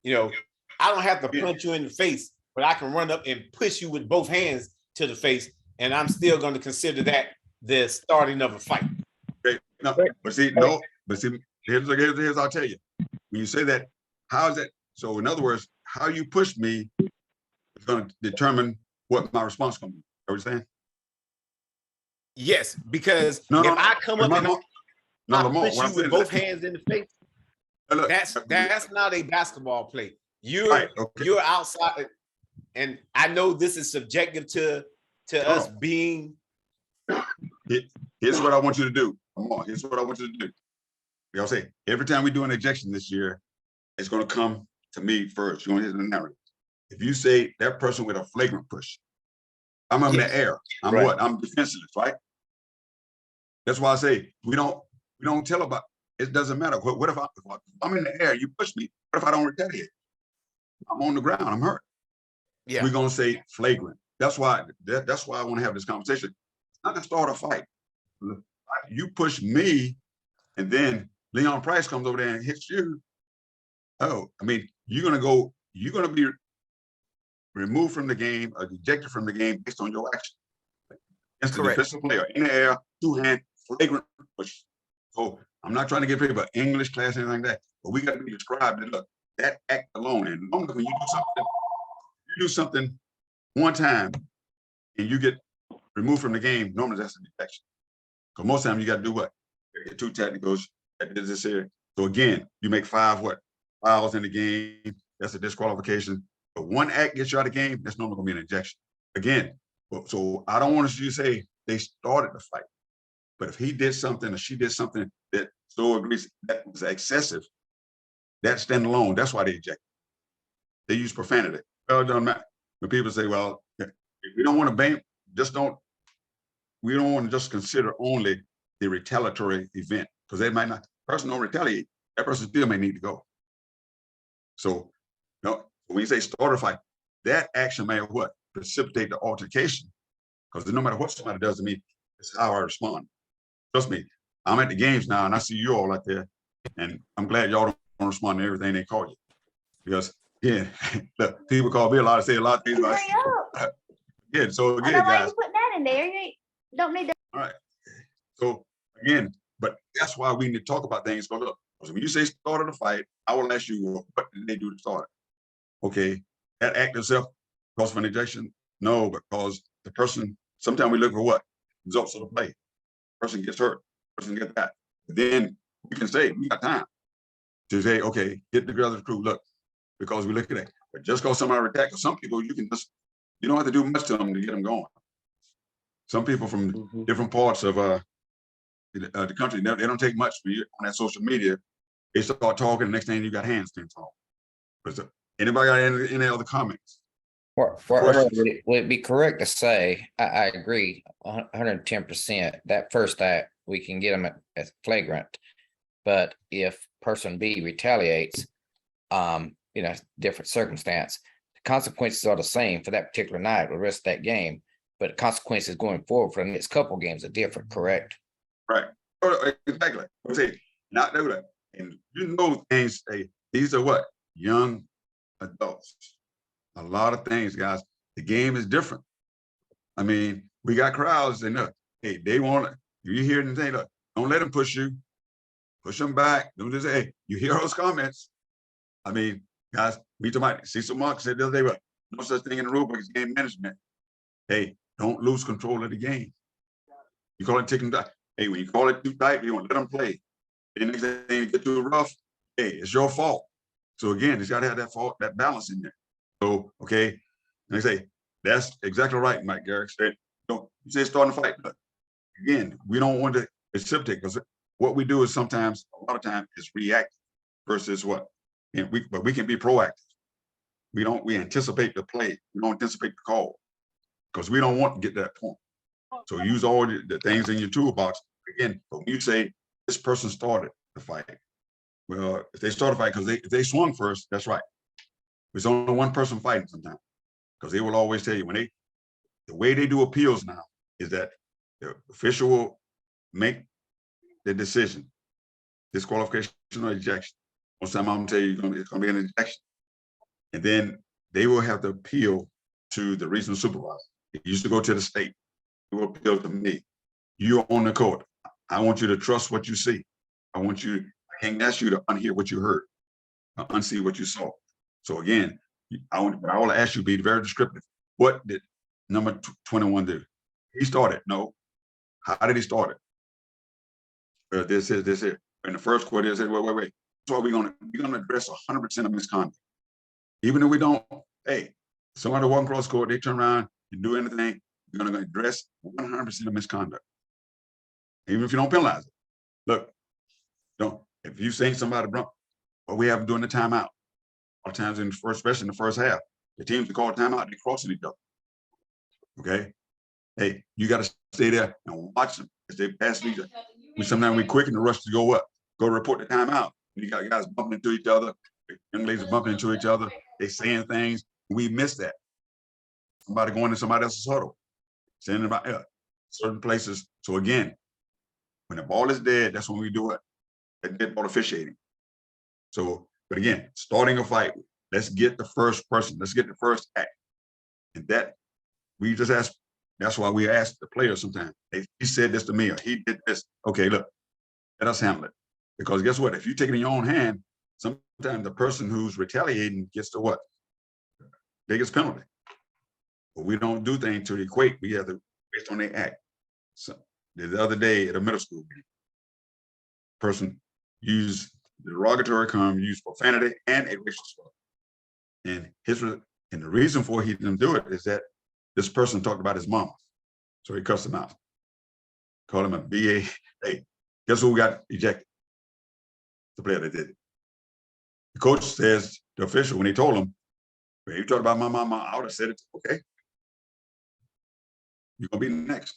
S15: You know, I don't have to punch you in the face, but I can run up and push you with both hands to the face, and I'm still going to consider that the starting of a fight.
S1: Okay, no, but see, here's I'll tell you. When you say that, how is that? So in other words, how you push me is gonna determine what my response gonna be. Are you saying?
S15: Yes, because
S1: No,
S15: if
S1: no, no.
S15: I come up and
S1: No,
S15: I
S1: Lamar,
S15: push
S1: what
S15: you
S1: I'm saying
S15: with
S1: is
S15: both
S1: that-
S15: hands in the face,
S1: look,
S15: that's not a basketball play. You're
S1: right, okay.
S15: you're outside, and I know this is subjective to us
S1: No.
S15: being.
S1: Here's what I want you to do. Come on, here's what I want you to do. Y'all say every time we do an ejection this year, it's gonna come to me first. You're gonna hit the narrative. If you say that person with a flagrant push, I'm in
S15: Yes.
S1: the air. I'm
S15: Right.
S1: what? I'm defenseless, right? That's why I say we don't tell about it. Doesn't matter. What if I'm in the air, you push me? What if I don't retaliate? I'm on the ground, I'm hurt.
S15: Yeah.
S1: We're gonna say flagrant. That's why I want to have this conversation. It's not to start a fight. You push me, and then Leon Price comes over there and hits you. Oh, I mean, you're gonna be removed from the game or ejected from the game based on your action. It's the
S15: Correct.
S1: defensive player in the air, two-hand, flagrant push. So I'm not trying to get people English class, anything like that, but we got to be described that look, that act alone. And normally when you do something one time and you get removed from the game, normally that's a defection. Because most times you got to do what? Get two technicals, this here. So again, you make five fouls in the game, that's a disqualification. But one act gets you out of the game, that's normally gonna be an ejection. Again, so I don't want you to say they started the fight. But if he did something or she did something that so agrees that was excessive, that stand alone, that's why they eject. They use profanity. Well, it doesn't matter. When people say, well, we don't want to ban, we don't want to just consider only the retaliatory event, because they might not, person don't retaliate, that person still may need to go. So, no, when you say start a fight, that action may what? Precipitate the altercation. Because no matter what somebody does to me, it's how I respond. Trust me, I'm at the games now and I see you all out there, and I'm glad y'all don't respond to everything they call you. Because again, look, people call me a lot, say a lot of things about yeah, so again, guys.
S16: Put that in there. You don't need to.
S1: All right. So again, but that's why we need to talk about things. Because look, when you say started a fight, I will ask you, well, what did they do to start it? Okay, that act itself cause for an ejection? No, because the person, sometimes we look for what? Results of the play. Person gets hurt, person gets that. Then we can say, we got time to say, okay, get together the crew, look, because we look at it. But just because somebody attack, because some people, you don't have to do much to them to get them going. Some people from different parts of the country, they don't take much for you on that social media. They start talking, the next thing you got hands to talk. But anybody got any other comments?
S14: Would it be correct to say, I agree 110%, that first act, we can get them as flagrant. But if person B retaliates, different circumstance, the consequences are the same for that particular night, the rest of that game, but consequences going forward for the next couple of games are different, correct?
S1: Right. Exactly. Say, not do that. And you know things, these are what? Young adults. A lot of things, guys. The game is different. I mean, we got crowds and look, hey, they want it. You hear them say, look, don't let them push you. Push them back. Don't just say, hey, you hear those comments. I mean, guys, we might see some Mark said the other day, but no such thing in the rule book as game management. Hey, don't lose control of the game. You call it ticking time. Hey, when you call it too tight, you want to let them play. The next thing you get too rough, hey, it's your fault. So again, it's got to have that balance in there. So, okay, and they say, that's exactly right, Mike Garrick said, you say starting to fight, but again, we don't want to precipitate, because what we do is sometimes, a lot of times, is reactive versus what? And but we can be proactive. We anticipate the play. We don't anticipate the call, because we don't want to get to that point. So use all the things in your toolbox. Again, but when you say this person started the fight, well, if they start a fight because if they swung first, that's right. There's only one person fighting sometimes, because they will always tell you the way they do appeals now is that the official will make the decision, disqualification or ejection. Most time I'm gonna tell you it's gonna be an ejection, and then they will have to appeal to the regional supervisor. It used to go to the state. It will appeal to me. You're on the court. I want you to trust what you see. I can't ask you to unhear what you heard. unsee what you saw. So again, I want to ask you to be very descriptive. What did number 21 do? He started. No. How did he start it? This is. In the first quarter, they said, wait. So we're gonna address 100% of misconduct. Even if we don't, hey, somebody walking across court, they turn around and do anything, we're gonna address 100% of misconduct. Even if you don't penalize it. Look, if you think somebody what we have during the timeout, all times in the first, especially in the first half, the teams that call timeout, they're crossing each other. Okay. Hey, you got to stay there and watch them as they pass each other. Sometimes we quick in the rush to go up, go report the timeout. You got guys bumping into each other, young ladies are bumping into each other, they saying things. We miss that. Somebody going to somebody else's huddle, saying about certain places. So again, when the ball is dead, that's when we do it. That dead ball officiating. So, but again, starting a fight, let's get the first person, let's get the first act. And that we just ask. That's why we ask the players sometimes. He said this to me, or he did this. Okay, look, let us handle it. Because guess what? If you take it in your own hand, sometimes the person who's retaliating gets the what? Biggest penalty. But we don't do things to equate. We have to based on their act. So the other day at a middle school meeting, person used the derogatory term, used profanity and a racial slur. And the reason for he didn't do it is that this person talked about his mama. So he cussed him out. Called him a BA. Hey, guess who got ejected? The player that did it. The coach says, the official, when he told him, when you talked about my mama, I would have said it, okay. You're gonna be next.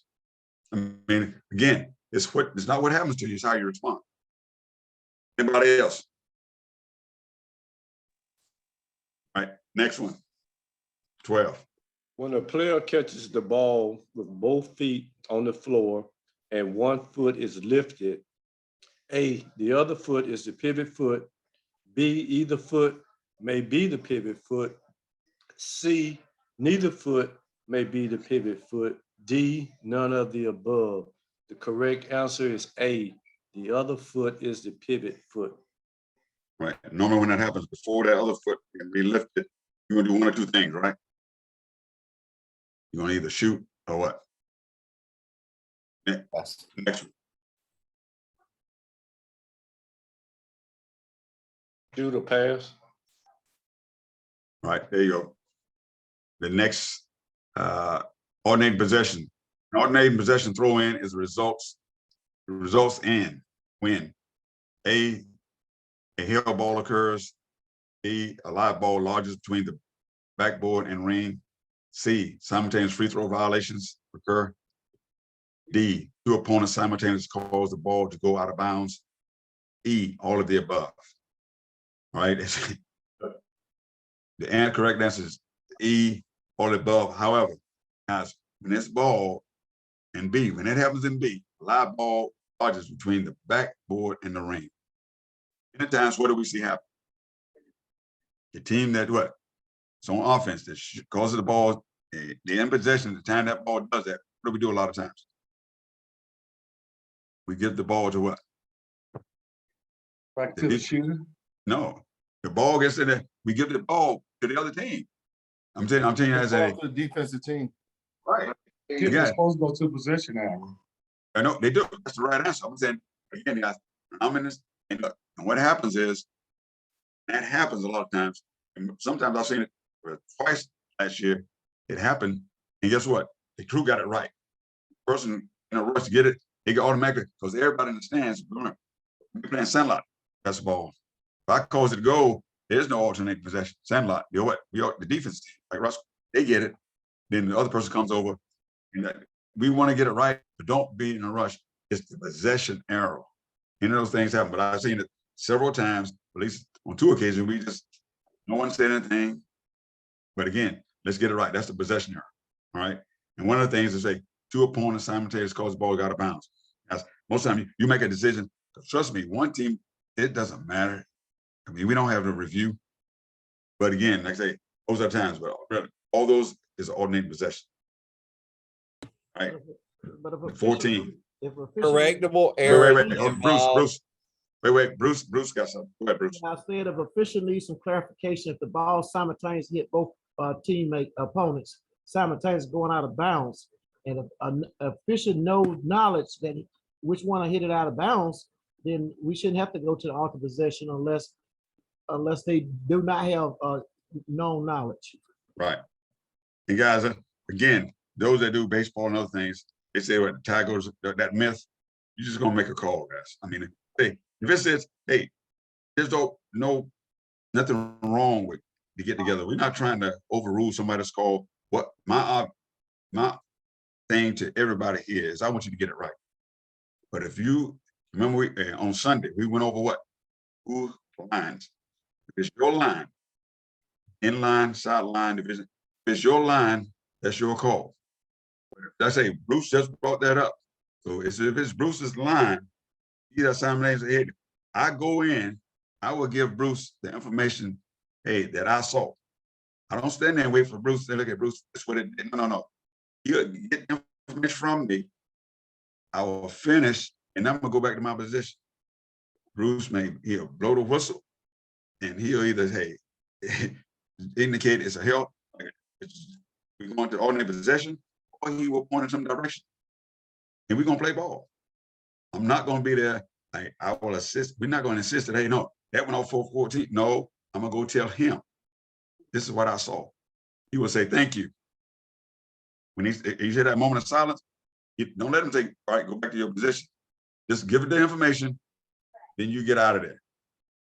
S1: I mean, again, it's not what happens to you, it's how you respond. Anybody else? All right, next one. 12.
S17: When a player catches the ball with both feet on the floor and one foot is lifted, A, the other foot is the pivot foot. B, either foot may be the pivot foot. C, neither foot may be the pivot foot. D, none of the above. The correct answer is A, the other foot is the pivot foot.
S1: Right. Normally when that happens, before that other foot can be lifted, you're gonna do one or two things, right? You're gonna either shoot or what? Next one.
S17: Shoot or pass.
S1: All right, there you go. The next alternating possession. An alternating possession throw in is results in when A held ball occurs, B, a live ball lodges between the backboard and ring, C, simultaneous free throw violations occur, D, two opponents simultaneously cause the ball to go out of bounds, E, all of the above. All right. The correct answer is E, all the above. However, guys, when this ball and B, when it happens in B, live ball lodges between the backboard and the ring. Many times, what do we see happen? The team that what? It's on offense that causes the ball, the in possession, the time that ball does that, what do we do a lot of times? We give the ball to what?
S17: Back to the shooter?
S1: No, the ball gets in there. We give the ball to the other team. I'm telling you as a
S7: the defensive team.
S1: right.
S7: They're supposed to go to possession now.
S1: I know they do. That's the right answer. I'm saying again, guys, I'm in this, and look, and what happens is that happens a lot of times. And sometimes I've seen it twice last year. It happened, and guess what? The crew got it right. The person in a rush to get it, they get automatically because everybody in the stands. We're playing sandlot basketball. If I cause it go, there's no alternate possession. Sandlot. You know what? We are the defense team, like Russell. They get it. Then the other person comes over. And we want to get it right, but don't be in a rush. It's the possession error. You know, those things happen, but I've seen it several times, at least on 2 occasions, no one said anything. But again, let's get it right. That's the possession error. All right. And one of the things is say two opponents simultaneously cause the ball out of bounds. That's, most of the time you make a decision. Trust me, one team, it doesn't matter. I mean, we don't have the review. But again, like I say, those are times, but all those is alternating possession. Right. 14.
S2: Correctable error.
S1: Bruce, Wait, Bruce got something. Go ahead, Bruce.
S18: I said if official needs some clarification, if the ball simultaneously hit both teammate opponents simultaneously going out of bounds, and if an official knows knowledge that which one hit it out of bounds, then we shouldn't have to go to the alter possession unless they do not have known knowledge.
S1: Right. And guys, again, those that do baseball and other things, they say what the tie goes, that myth, you're just gonna make a call, guys. I mean, hey, if it says, hey, there's nothing wrong with to get together. We're not trying to overrule somebody's call. What my thing to everybody here is I want you to get it right. But if you remember on Sunday, we went over what? Who lines? If it's your line, in line, sideline, division, if it's your line, that's your call. But I say Bruce just brought that up. So if it's Bruce's line, he has simultaneously hit. I go in, I will give Bruce the information, hey, that I saw. I don't stand there and wait for Bruce to look at Bruce. That's what it did. No. You get information from me. I will finish, and I'm gonna go back to my position. Bruce he'll blow the whistle, and he'll either indicate it's a help, we're going to alternate possession, or he will point in some direction, and we're gonna play ball. I'm not gonna be there. I will assist. We're not gonna insist that, hey, no, that went off 414. No, I'm gonna go tell him. This is what I saw. He will say, thank you. When he hear that moment of silence, don't let him take, all right, go back to your position. Just give it the information, then you get out of there.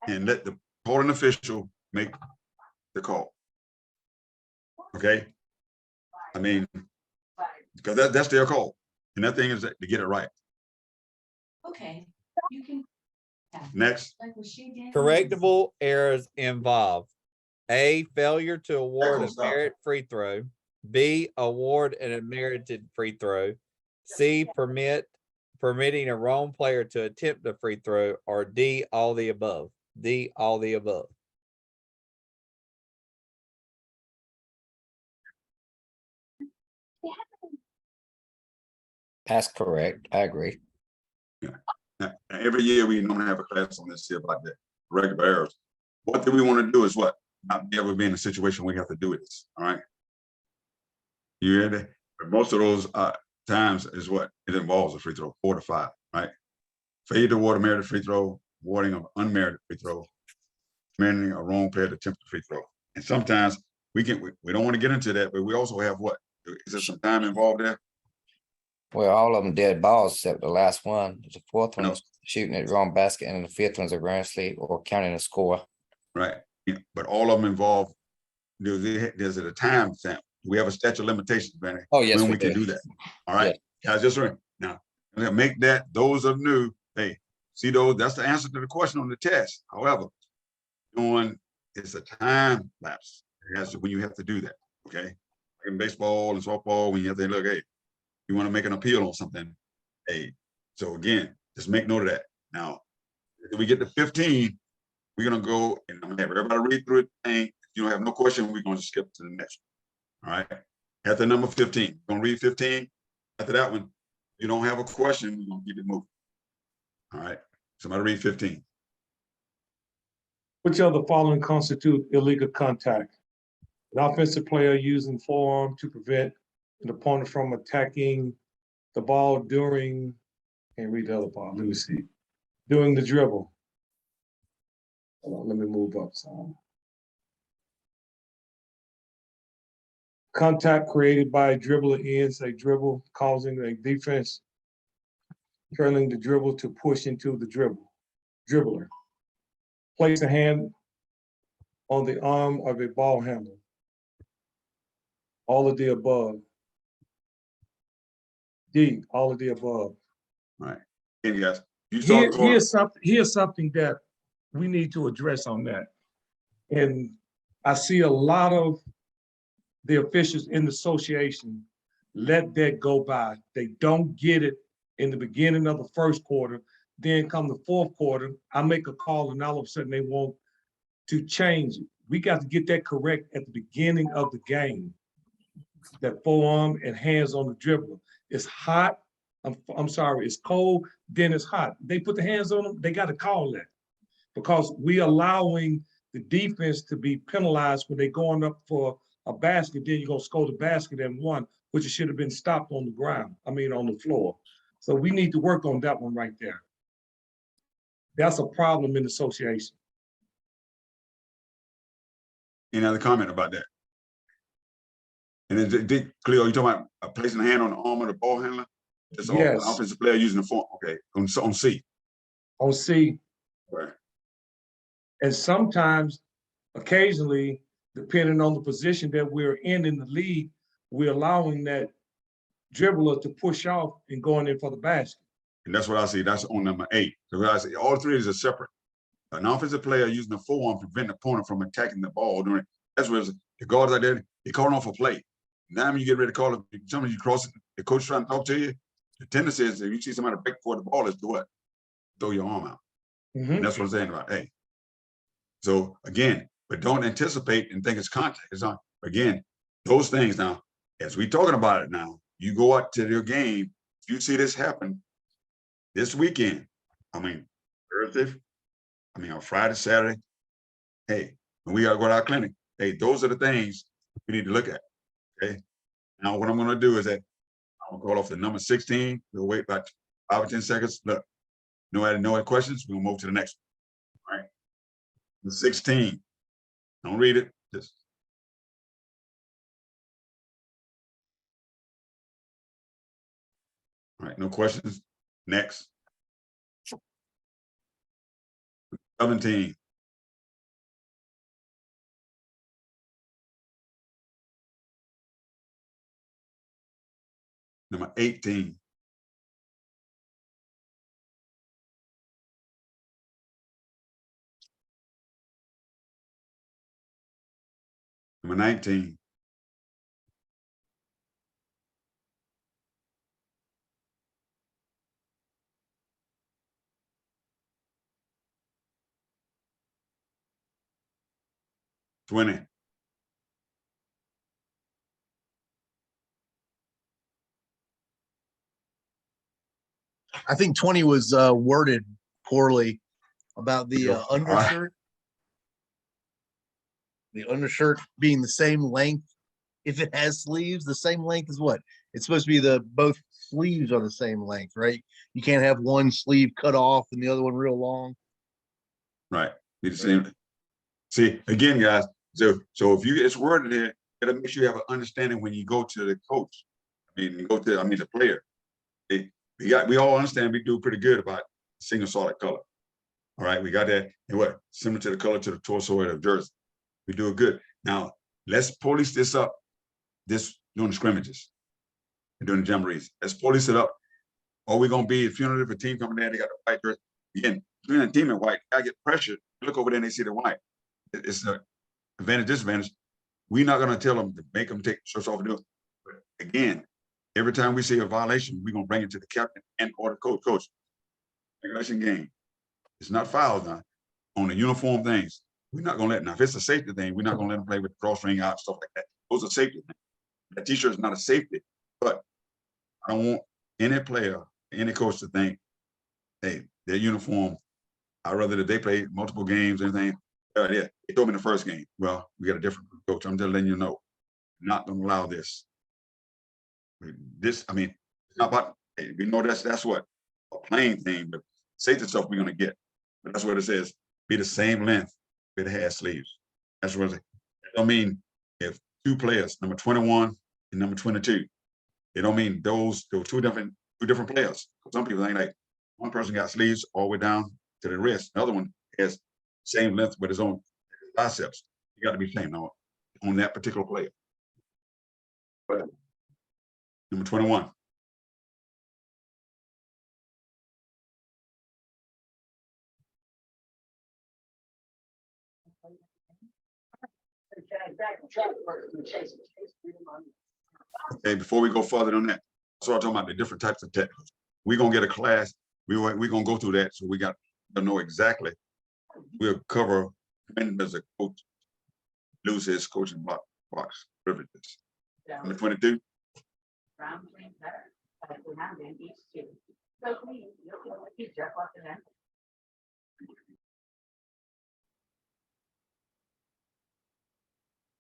S1: And let the polling official make the call. Okay? I mean, because that's their call. And that thing is to get it right.
S19: Okay, you can.
S1: Next.
S2: Correctable errors involve A, failure to award a merit free throw, B, award an unmerited free throw, C, permitting a wrong player to attempt a free throw, or D, all the above. D, all the above.
S14: That's correct. I agree.
S1: Yeah. Now, every year we normally have a class on this here about that correctable errors. What do we want to do is what? Not be able to be in a situation where we have to do this. All right. You hear that? But most of those times is what it involves a free throw, 4 to 5, right? Failure to award a merited free throw, awarding an unmerited free throw, permitting a wrong player to attempt a free throw. And sometimes we don't want to get into that, but we also have what? Is there some time involved there?
S14: Well, all of them dead balls except the last one. The fourth one is shooting at the wrong basket, and the fifth one's a ground sleep or counting a score.
S1: Right. Yeah. But all of them involve, there's a time stamp. We have a statute of limitations, Benny.
S14: Oh, yes,
S1: when
S14: we
S1: we can
S14: do.
S1: do that. All right. Guys, just right. Now, make that, those of new, hey, see those, that's the answer to the question on the test. However, it's a time lapse. When you have to do that. Okay. In baseball and softball, when you have to look, hey, you want to make an appeal on something. Hey, so again, just make note of that. Now, if we get to 15, we're gonna go and I'm gonna have everybody read through it. And if you don't have no question, we're gonna skip to the next one. All right. After number 15, we're gonna read 15. After that one, you don't have a question, we're gonna keep it moving. All right. Somebody read 15.
S17: Which of the following constitute illegal contact? An offensive player using forearm to prevent an opponent from attacking the ball during, can't read the other part, let me see, during the dribble. Hold on, let me move up some. Contact created by a dribbler ends a dribble, causing a defense trailing the dribble to push into the dribbler. Place a hand on the arm of a ball handler. All of the above. D, all of the above.
S1: Right. And yes,
S17: Here's something that we need to address on that. And I see a lot of the officials in the association let that go by. They don't get it in the beginning of the first quarter. Then come the fourth quarter, I make a call and all of a sudden they want to change it. We got to get that correct at the beginning of the game. That forearm and hands on the dribbler. It's hot.
S20: I'm sorry, it's cold, then it's hot. They put the hands on them, they got to call that. Because we allowing the defense to be penalized when they going up for a basket, then you're gonna score the basket and one, which it should have been stopped on the ground, on the floor. So we need to work on that one right there. That's a problem in the association.
S1: Any other comment about that? And then Cleo, you talking about placing a hand on the arm of the ball handler? Just
S20: Yes.
S1: offensive player using the form. Okay, on C.
S20: On C.
S1: Right.
S20: And sometimes, occasionally, depending on the position that we're in the league, we're allowing that dribbler to push off and going in for the basket.
S1: And that's what I see. That's on number 8. So I see all three of these are separate. An offensive player using the forearm to prevent the opponent from attacking the ball. That's where the guards out there, they calling off a play. Now when you get ready to call it, somebody you cross it, the coach trying to talk to you, the tendency is if you see somebody break before the ball is to what? Throw your arm out. And that's what I'm saying about, hey. So again, but don't anticipate and think it's contact. It's not, again, those things now, as we talking about it now, you go out to your game, if you see this happen this weekend, Thursday, on Friday, Saturday, hey, when we gotta go to our clinic, hey, those are the things we need to look at, okay? Now, what I'm gonna do is that I'm gonna call off the number 16. We'll wait about 5 or 10 seconds. Look, no other questions, we'll move to the next one, all right? The 16, don't read it, just. All right, no questions, next. 17. Number 18. Number 19. $20.
S13: I think 20 was worded poorly about the undershirt. The undershirt being the same length. If it has sleeves, the same length as what? It's supposed to be both sleeves are the same length, right? You can't have one sleeve cut off and the other one real long.
S1: Right. Be the same. See, again, guys, so if it's worded here, you gotta make sure you have an understanding when you go to the coach. The player. We all understand we do pretty good about single solid color. All right, we got that, and what? Similar to the color to the torso of the jersey. We do it good. Now, let's police this up during the scrimmages and during the jamborees. Let's police it up. Are we gonna be, if you're a team coming there, they got the white jersey. Again, if you're in a team in white, I get pressured. Look over there and they see the white. It's an advantage, disadvantage. We're not gonna tell them to make them take shirts off and do it. But again, every time we see a violation, we're gonna bring it to the captain and or the coach. Coach, regulation game. It's not fouls now. On the uniform things, we're not gonna let, now if it's a safety thing, we're not gonna let them play with the cross-ring out, stuff like that. Those are safety things. That t-shirt is not a safety, but I don't want any player, any coach to think, hey, their uniform, I'd rather that they play multiple games, anything. Yeah, they told me in the first game. Well, we got a different coach. I'm just letting you know, not gonna allow this. It's not about, hey, we know that's what a playing thing, but safety stuff we're gonna get. But that's what it says, be the same length if it has sleeves. That's what it don't mean if two players, number 21 and number 22, it don't mean those two different players. Some people think like one person got sleeves all the way down to the wrist, the other one has same length with his own biceps. You got to be same on that particular player. But number 21. Okay, before we go further on that, so I'm talking about the different types of technicals. We're gonna get a class. We're gonna go through that, so we got to know exactly. We'll cover when does a coach lose his coaching box privileges. Number 22.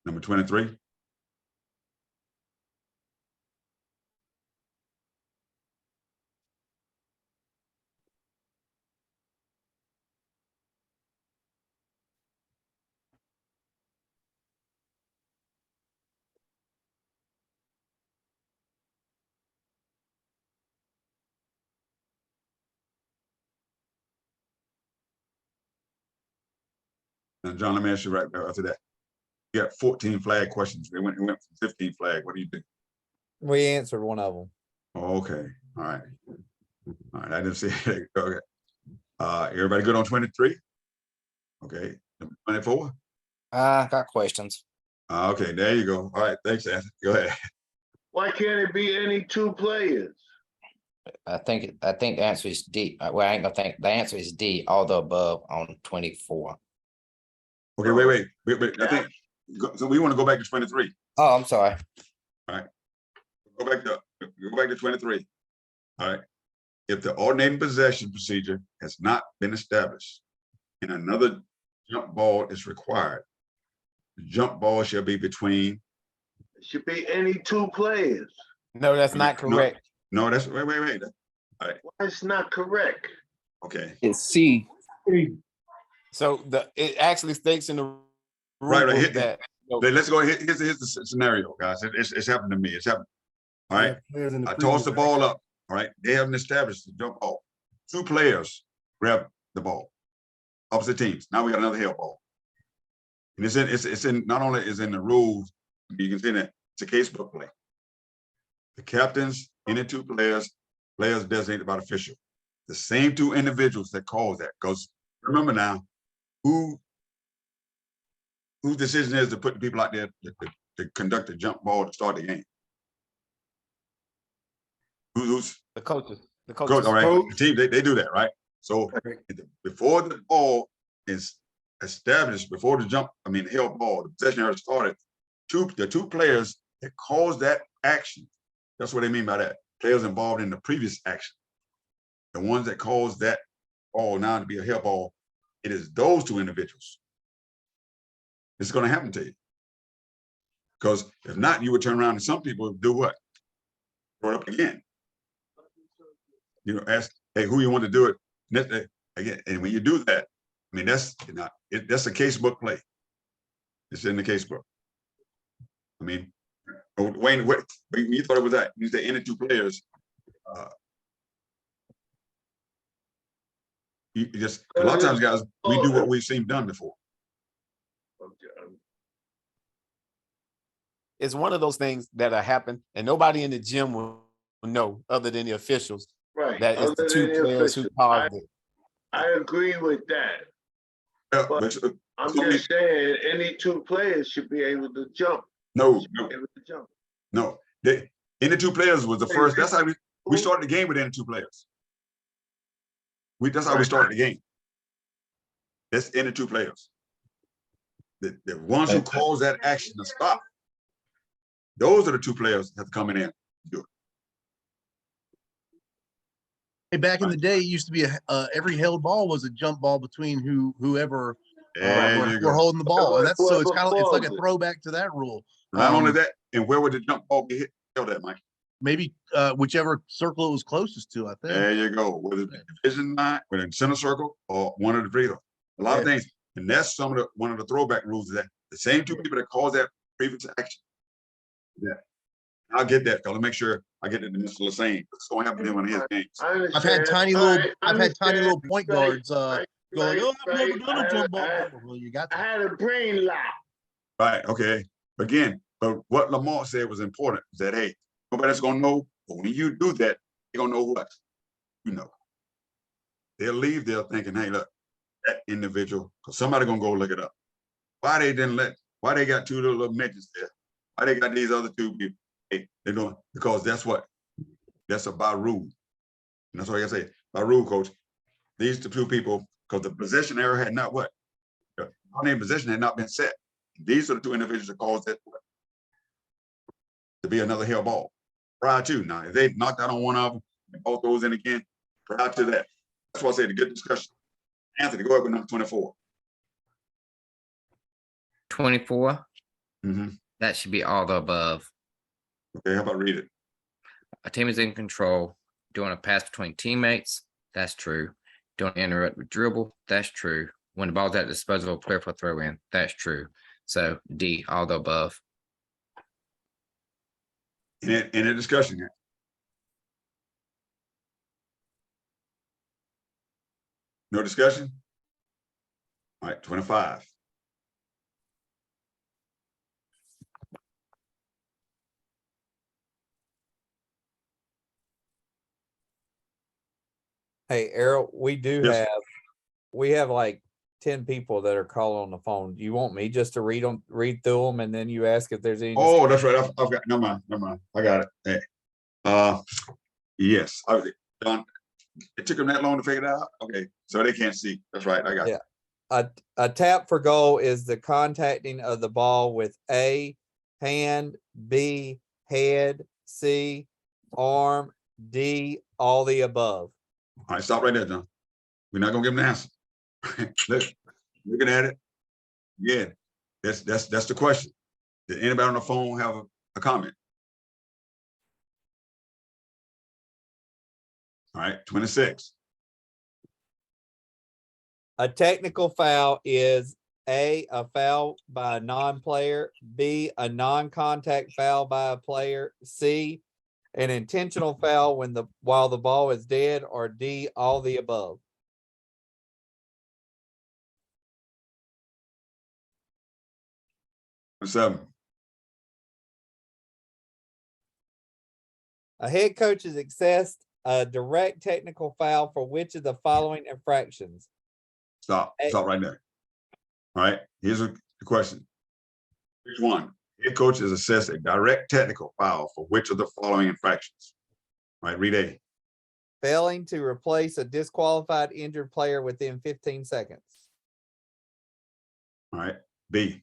S1: Number 23. Now, John, let me ask you right there after that. You got 14 flag questions. It went from 15 flag. What do you think?
S2: We answered one of them.
S1: Oh, okay. All right. All right. I didn't see it. Okay. Everybody good on 23? Okay. Number 24?
S14: Got questions.
S1: Okay, there you go. All right. Thanks, Anthony. Go ahead.
S9: Why can't it be any two players?
S14: I think the answer is D. Well, I ain't gonna think the answer is D, all the above on 24.
S1: Okay, wait. I think so. We want to go back to 23.
S14: Oh, I'm sorry.
S1: All right. Go back to 23. All right. If the alternating possession procedure has not been established and another jump ball is required, the jump ball shall be between.
S9: It should be any two players.
S15: No, that's not correct.
S1: No, that's wait. All right.
S9: Why it's not correct?
S1: Okay.
S14: It's C.
S15: So it actually states in the rule
S1: Right.
S15: book that.
S1: Let's go. Here's the scenario, guys. It's happened to me. It's happened. All right. I tossed the ball up. All right. They haven't established the jump ball. Two players grab the ball. Opposite teams. Now we got another held ball. And it's in not only is in the rules, you can see that it's a case book play. The captains, any two players designated by the official. The same two individuals that cause that. Because remember now, whose decision is to put the people out there to conduct the jump ball to start the game? Who's
S15: the coaches? The
S1: coach,
S15: coaches.
S1: all right. The team, they do that, right? So before the ball is established, before the held ball, the possession area started, the two players that caused that action, that's what they mean by that. Players involved in the previous action. The ones that caused that ball now to be a held ball, it is those two individuals. It's going to happen to you. Because if not, you would turn around and some people do what? Throw it up again. You know, ask, hey, who you want to do it? Again, and when you do that, I mean, that's a casebook play. It's in the casebook. I mean, Wayne, what you thought it was that? You said any two players. You just a lot of times, guys, we do what we've seen done before.
S15: It's one of those things that happen, and nobody in the gym will know other than the officials.
S9: Right.
S15: That is the two players who caused it.
S9: I agree with that. But I'm just saying any two players should be able to jump.
S1: No.
S9: No.
S1: Any two players was the first. That's how we started the game with any two players. That's how we started the game. That's any two players. The ones who cause that action to stop. Those are the two players that have to come in and do it.
S13: Hey, back in the day, it used to be every held ball was a jump ball between whoever were holding the ball, and so it's like a throwback to that rule.
S1: Not only that, and where would the jump ball be held at, Mike?
S13: Maybe whichever circle it was closest to. I think.
S1: There you go. Whether it's division line, whether it's center circle, or one of the three. A lot of things, and that's one of the throwback rules. Is that the same two people that cause that previous action. Yeah, I'll get that, fellas. Make sure I get it to Mr. Lassane. It's going to happen in one of his games.
S13: I've had tiny little point guards going, "Oh, I've never done a jump ball." Well, you got that.
S9: I had a brain lock.
S1: Right. Okay. Again, but what Lamar said was important. Is that hey, nobody's gonna know, but when you do that, you're gonna know what you know. They'll leave there thinking, hey, look, that individual, because somebody gonna go look it up. Why they got two little midgets there? Why they got these other two people? Hey, they're doing because that's a by rule. And that's what I gotta say. By rule, coach. These two people, because the possession error had not what? The name possession had not been set. These are the two individuals that caused that to be another held ball. prior to. Now, if they knocked out on one of them and both those in again, prior to that. That's why I said a good discussion. Anthony, go ahead with number 24.
S14: 24,
S1: Mm-hmm.
S14: that should be all the above.
S1: Okay, how about read it?
S14: A team is in control, doing a pass between teammates, that's true. Doing an interrupt dribble, that's true. When the ball's at the disposal of a player for a throw in, that's true. So D, all the above.
S1: In a discussion here. No discussion? All right, 25.
S2: Hey, Errol, we do
S1: Yes.
S2: have, we have like 10 people that are calling on the phone. Do you want me just to read through them and then you ask if there's any?
S1: Oh, that's right. I've got, never mind. I got it. Hey. Yes, Don, it took them that long to figure it out? Okay, so they can't see. That's right, I got it.
S2: Yeah. A tap for goal is the contacting of the ball with A, hand, B, head, C, arm, D, all the above.
S1: All right, stop right there, John. We're not gonna give them the answer. Look, looking at it. Yeah, that's the question. Did anybody on the phone have a comment? All right, 26.
S2: A technical foul is A, a foul by a non-player, B, a non-contact foul by a player, C, an intentional foul while the ball is dead, or D, all the above.
S1: Seven.
S2: A head coach is assessed a direct technical foul for which of the following infractions?
S1: Stop right there. All right, here's the question. Which one? Head coach is assessed a direct technical foul for which of the following infractions? All right, read A.
S2: Failing to replace a disqualified injured player within 15 seconds.
S1: All right, B.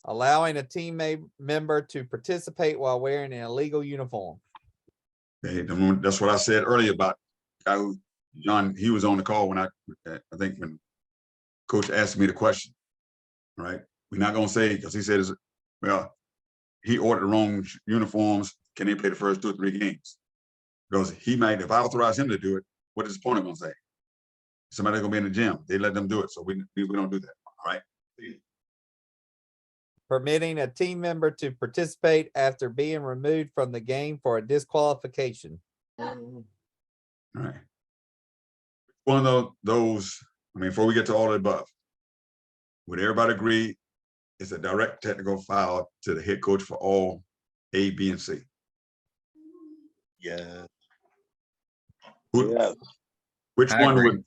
S2: Allowing a team member to participate while wearing an illegal uniform.
S1: Okay, that's what I said earlier about the guy who, John, he was on the call when I think when coach asked me the question. All right, we're not gonna say, because he said, well, he ordered the wrong uniforms. Can they play the first 2 or 3 games? Because he might, if I authorize him to do it, what is his opponent gonna say? Somebody's gonna be in the gym. They let them do it, so we don't do that. All right.
S2: Permitting a team member to participate after being removed from the game for a disqualification.
S1: All right. One of those, I mean, before we get to all the above, would everybody agree it's a direct technical foul to the head coach for all A, B, and C?
S13: Yeah.
S6: Yes.
S1: Which
S14: I
S1: one
S14: agree.
S1: would,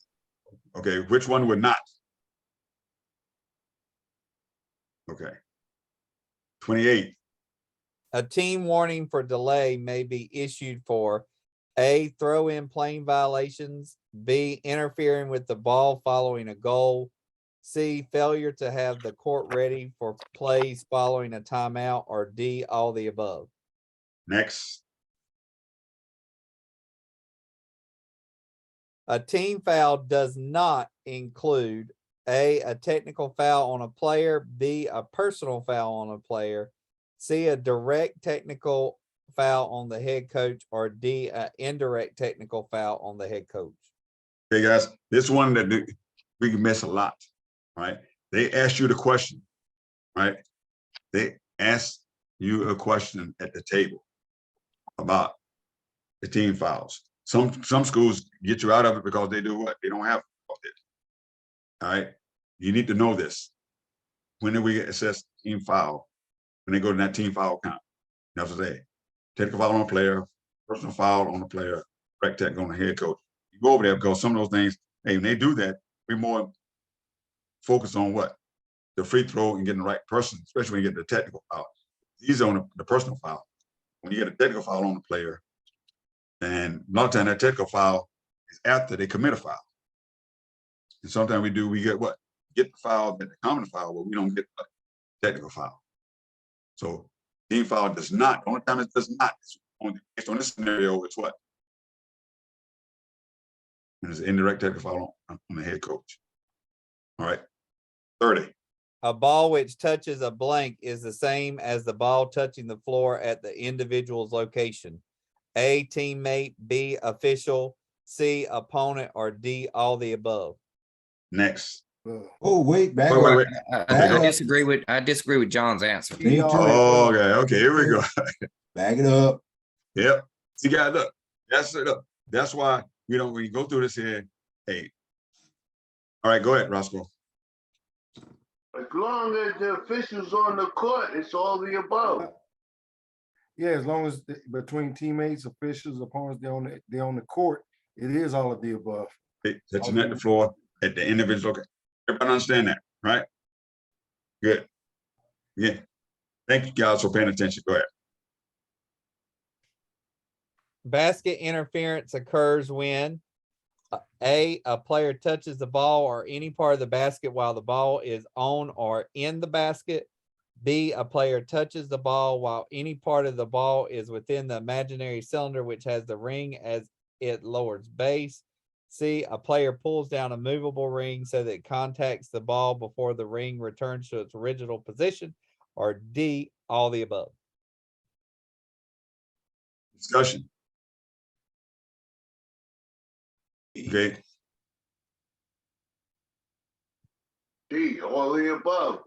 S1: okay, which one would not? Okay. 28.
S2: A team warning for delay may be issued for A, throw in playing violations, B, interfering with the ball following a goal, C, failure to have the court ready for plays following a timeout, or D, all the above.
S1: Next.
S2: A team foul does not include A, technical foul on a player, B, a personal foul on a player, C, a direct technical foul on the head coach, or D, an indirect technical foul on the head coach.
S1: Okay, guys, this one that we can miss a lot, right? They ask you the question, right? They ask you a question at the table about the team fouls. Some schools get you out of it because they do what? They don't have it. All right. You need to know this. When do we assess team foul? When they go to that team foul count. That's what they technical foul on a player, personal foul on a player, direct technical on the head coach. You go over there because some of those things, hey, when they do that, we're more focused on what? The free throw and getting the right person, especially when you get the technical foul. These are on the personal foul. When you get a technical foul on the player, and a lot of times that technical foul is after they commit a foul. And sometimes we get what? Get the foul, get the common foul, but we don't get the technical foul. So team foul does not, the only time it does not is based on this scenario, it's what? And it's an indirect technical foul on the head coach. All right, 30.
S2: A ball which touches a blank is the same as the ball touching the floor at the individual's location. A, teammate, B, official, C, opponent, or D, all the above.
S1: Next.
S7: Oh,
S1: wait,
S14: I
S1: Okay.
S14: disagree with John's answer.
S1: Oh, okay, here we go.
S13: Back it up.
S1: Yep. See, guys, look, that's it. Look, that's why we don't. We go through this here. Hey. All right, go ahead, Roscoe.
S9: As long as the officials on the court, it's all the above.
S7: Yeah, as long as between teammates, officials, opponents, they're on the court, it is all of the above.
S1: Hey, touching at the floor at the individual. Okay. Everybody understand that, right? Good. Yeah. Thank you guys for paying attention. Go ahead.
S2: Basket interference occurs when A, a player touches the ball or any part of the basket while the ball is on or in the basket. B, a player touches the ball while any part of the ball is within the imaginary cylinder which has the ring as it lowers base. C, a player pulls down a movable ring so that it contacts the ball before the ring returns to its original position. Or D, all the above.
S1: Discussion. Okay.
S9: D, all the above.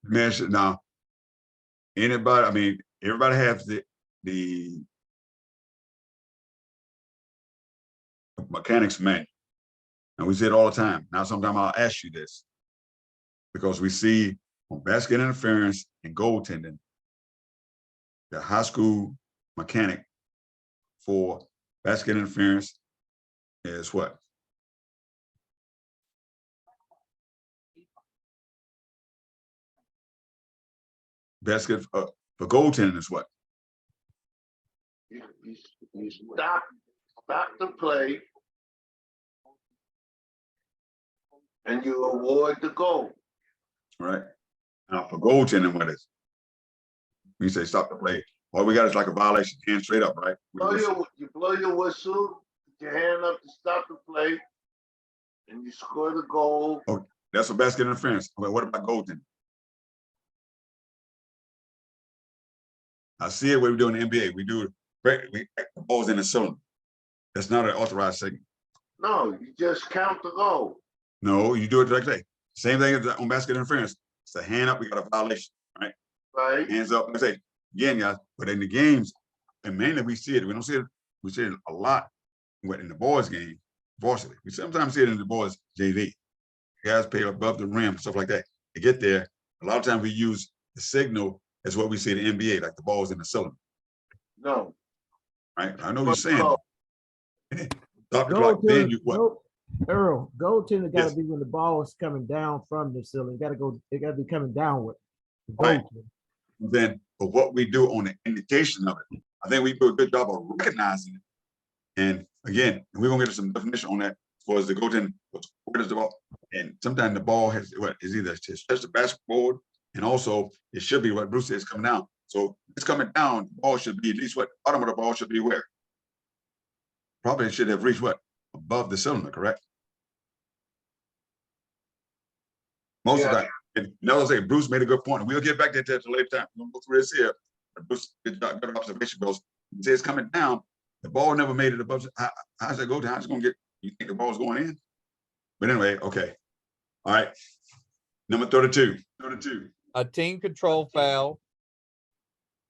S1: Mention now. Anybody? I mean, everybody has the mechanics manual, and we say it all the time. Now, sometimes I'll ask you this because we see on basket interference and goaltending, the high school mechanic for basket interference is what? Basket for goaltending is what?
S9: You stop the play, and you award the goal.
S1: Right. Now for goaltending, what is? When you say stop the play, all we got is like a violation, hand straight up, right?
S9: You blow your whistle, put your hand up to stop the play, and you score the goal.
S1: Oh, that's for basket interference. Okay, what about goaltending? I see it when we do in the NBA. We do we the balls in the cylinder. That's not an authorized signal.
S9: No, you just count the goal.
S1: No, you do it like that. Same thing as on basket interference. It's a hand up, we got a violation, right?
S9: Right.
S1: Hands up. I say again, guys, but in the games, and mainly we see it, we don't see it, we see it a lot in the boys' game, varsity. We sometimes see it in the boys' JV. Guys play above the rim, stuff like that. To get there, a lot of times we use the signal as what we see in the NBA, like the ball's in the cylinder.
S9: No.
S1: Right? I know you're saying. Stop the clock,
S18: Goaltender,
S1: then you what?
S18: Earl, goaltender got to
S1: Yes.
S18: be when the ball is coming down from the ceiling. It got to be coming downward.
S1: Right. Then, but what we do on the indication of it, I think we do a good job of recognizing it. And again, we're gonna get some definition on that as far as the goaltender, where does the ball, and sometimes the ball has what is either to touch the basketball, and also it should be what Bruce says coming down. So it's coming down, the ball should be at least what bottom of the ball should be where? Probably it should have reached what? Above the cylinder, correct? Most of the time. And now I say Bruce made a good point, and we'll get back to that at a later time. We're gonna go through this here. But Bruce did good observation because he says it's coming down. The ball never made it above. How's that go down? How's it gonna get? You think the ball's going in? But anyway, okay. All right. Number 32. 32.
S2: A team control foul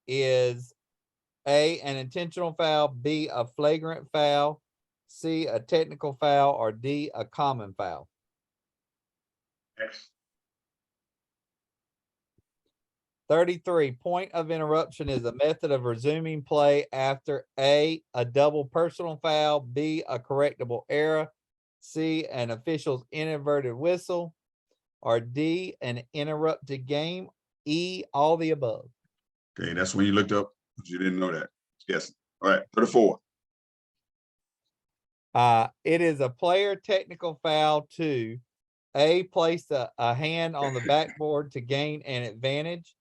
S2: is A, an intentional foul, B, a flagrant foul, C, a technical foul, or D, a common foul.
S1: Next.
S2: 33, point of interruption is a method of resuming play after A, a double personal foul, B, a correctable error, C, an official's inadvertent whistle, or D, an interrupted game, E, all the above.
S1: Okay, that's when you looked up, but you didn't know that. Yes. All right, 34.
S2: It is a player technical foul to A, place a hand on the backboard to gain an advantage,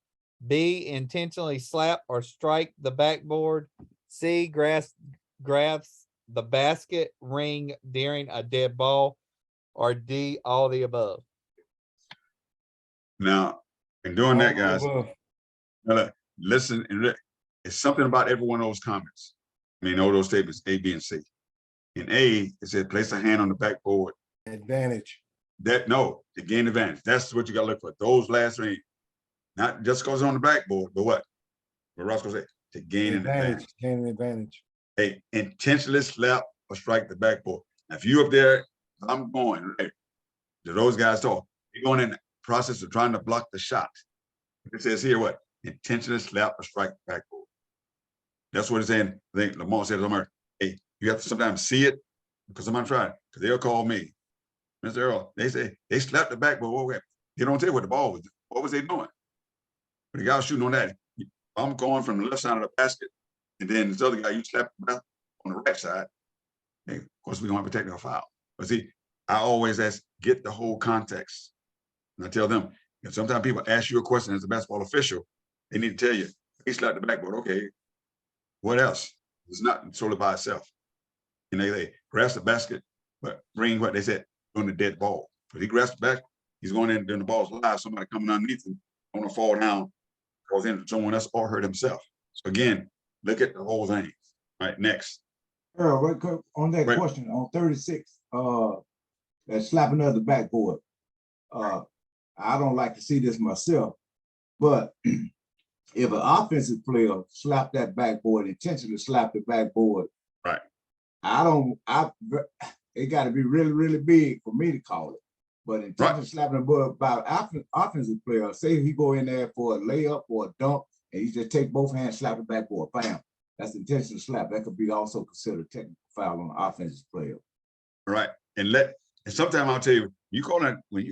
S2: B, intentionally slap or strike the backboard. C, grabs the basket ring during a dead ball. Or D, all the above.
S1: Now, in doing that, guys, now look, listen, and it's something about every one of those comments. I mean, all those statements, A, B, and C. In A, it said place a hand on the backboard.
S7: Advantage.
S1: No, to gain advantage. That's what you gotta look for. Those last three, not just because it's on the backboard, but what? What Roscoe said, to gain an advantage.
S7: Gain an advantage.
S1: Hey, intentionally slap or strike the backboard. Now, if you up there, I'm going, right? To those guys talk, you're going in the process of trying to block the shot. It says here what? Intentionally slap or strike the backboard. That's what it's saying. I think Lamont said somewhere, hey, you have to sometimes see it because somebody tried, because they'll call me. Mr. Earl, they say they slapped the backboard. What? They don't tell you what the ball was. What was they doing? But the guy was shooting on that. I'm going from the left side of the basket, and then this other guy, you slap the back on the right side. Hey, of course, we don't have a technical foul. But see, I always ask, get the whole context. And I tell them, if sometimes people ask you a question as a basketball official, they need to tell you, he slapped the backboard. Okay, what else? It's not solely by itself. You know, they grasp the basket, but bring what they said on the dead ball. But he grasps the back, he's going in, then the ball's live, somebody coming underneath him, going to fall down, cause into someone else or hurt himself. So again, look at the whole thing. All right, next.
S21: Earl, right quick on that question on 36, that slapping of the backboard. I don't like to see this myself, but if an offensive player slap that backboard, intentionally slap the backboard,
S1: right?
S21: It got to be really, really big for me to call it. But intentionally slapping the board by offensive player, say he go in there for a layup or a dunk, and he just take both hands, slap the backboard, bam. That's intentional slap. That could be also considered a technical foul on an offensive player.
S1: Right. And sometimes I'll tell you, when you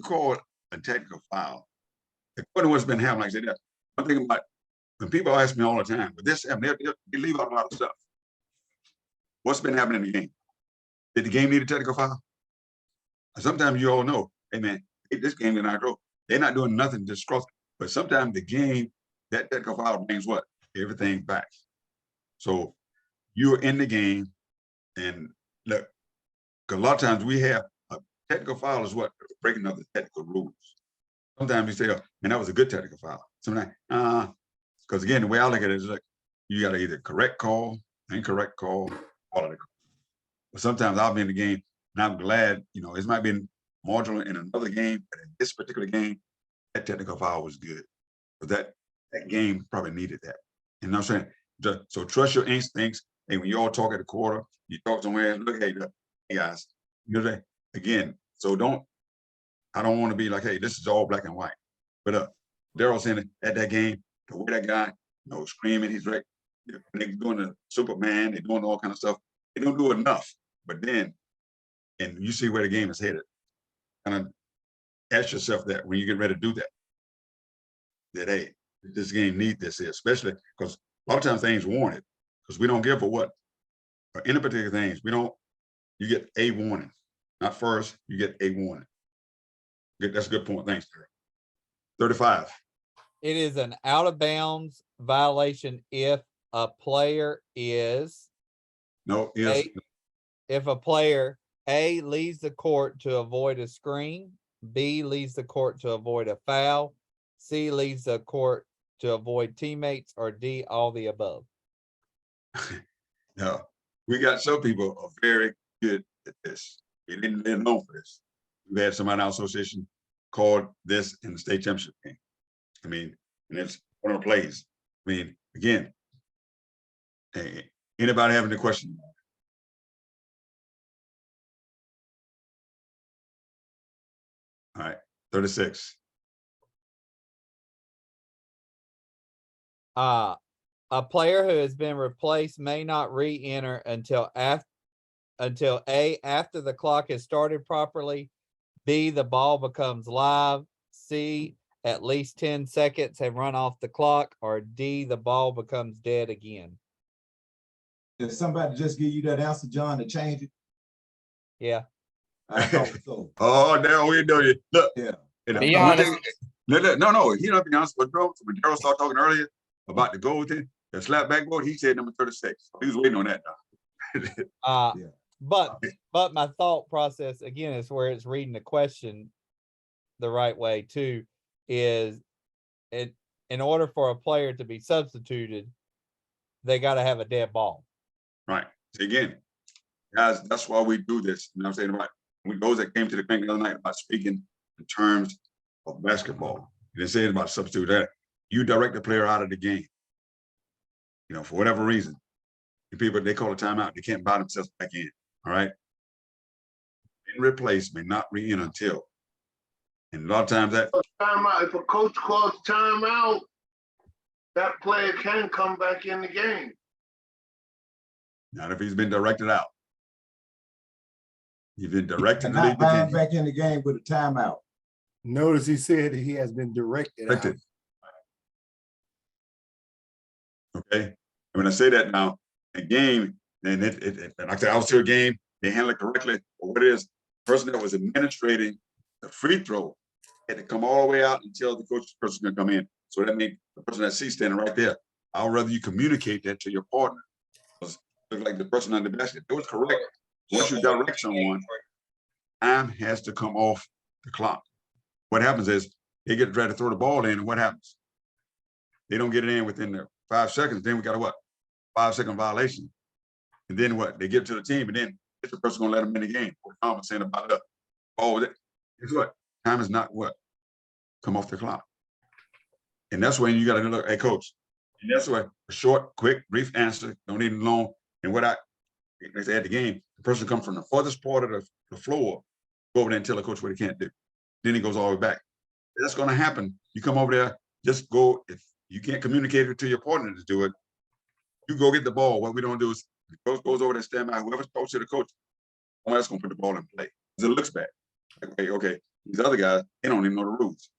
S1: call it a technical foul, according to what's been happening, like I said, I'm thinking about when people ask me all the time, but this happened, they leave out a lot of stuff. What's been happening in the game? Did the game need a technical foul? Sometimes you all know, hey man, this game did not go. They're not doing nothing to cross, but sometimes the game, that technical foul brings what? Everything back. So you're in the game, and look, because a lot of times we have a technical foul is what? Breaking of the technical rules. Sometimes we say, oh, man, that was a good technical foul. Sometimes, because again, the way I look at it is like, you got to either correct call, incorrect call, quality call. But sometimes I'll be in the game, and I'm glad, it might be marginal in another game, but in this particular game, that technical foul was good. But that game probably needed that. You know what I'm saying? So trust your instincts. Hey, when you all talk at the quarter, you talk somewhere, look, hey guys, again, so I don't want to be like, hey, this is all black and white. But Darryl saying at that game, the way that guy, screaming, he's right. They're doing the Superman, they're doing all kind of stuff. They don't do enough. But then, and you see where the game is headed. Kind of ask yourself that when you get ready to do that, hey, this game needs this here, especially because a lot of times things warranted, because we don't give a what. For any particular things, you get a warning. Not first, you get a warning. That's a good point. Thanks, Terry. 35.
S2: It is an out of bounds violation if a player is.
S1: No, yes.
S2: If a player A, leaves the court to avoid a screen, B, leaves the court to avoid a foul, C, leaves the court to avoid teammates, or D, all the above.
S1: No, we got some people are very good at this. They're known for this. We had somebody in our association called this in the state championship game. I mean, and it's one of the plays. I mean, again, hey, anybody having a question? All right, 36.
S2: A player who has been replaced may not re-enter until A, after the clock has started properly, B, the ball becomes live, C, at least 10 seconds have run off the clock, or D, the ball becomes dead again.
S21: Did somebody just give you that answer, John, to change it?
S2: Yeah.
S21: I thought so.
S1: Oh, now we know you. Look.
S21: Yeah.
S14: Be honest.
S1: No, he not be honest with Daryl. When Daryl started talking earlier about the goal thing, the slap backboard, he said number 36. He was waiting on that now.
S2: But my thought process again is where it's reading the question the right way too, is it in order for a player to be substituted, they got to have a dead ball.
S1: Right. So again, guys, that's why we do this. You know what I'm saying? Right. Those that came to the bank the other night about speaking in terms of basketball. They say it about substitute that. You direct the player out of the game. You know, for whatever reason. The people, they call a timeout, they can't buy themselves back in. All right. In replace may not re-in until. And a lot of times that
S9: timeout. If a coach calls timeout, that player can come back in the game.
S1: not if he's been directed out. He's been directed to
S21: Not
S1: leave the
S21: buying
S1: game.
S21: back in the game with a timeout.
S7: Notice he said he has been directed out.
S1: Okay. And when I say that now, a game, and like I said, I was to a game, they handle it correctly, or what it is, the person that was administrating the free throw had to come all the way out until the coach person can come in. So that means the person that sees standing right there. I'd rather you communicate that to your partner. Look like the person on the basket. It was correct. Once you direct someone, time has to come off the clock. What happens is they get ready to throw the ball in, and what happens? They don't get it in within the 5 seconds. Then we got a what? 5-second violation. And then what? They give it to the team, and then it's the person gonna let them in the game. What Tom was saying about it. Oh, guess what? Time is not what? Come off the clock. And that's when you gotta look, hey coach. And that's why a short, quick, brief answer, don't need long. And what at the game, the person comes from the farthest part of the floor, go over there and tell the coach what he can't do. Then he goes all the way back. That's gonna happen. You come over there, just go. If you can't communicate it to your partner to do it, you go get the ball. What we don't do is the coach goes over there, stand by, whoever's supposed to the coach, someone else gonna put the ball in play. Because it looks bad. Okay, these other guys, they don't even know the rules.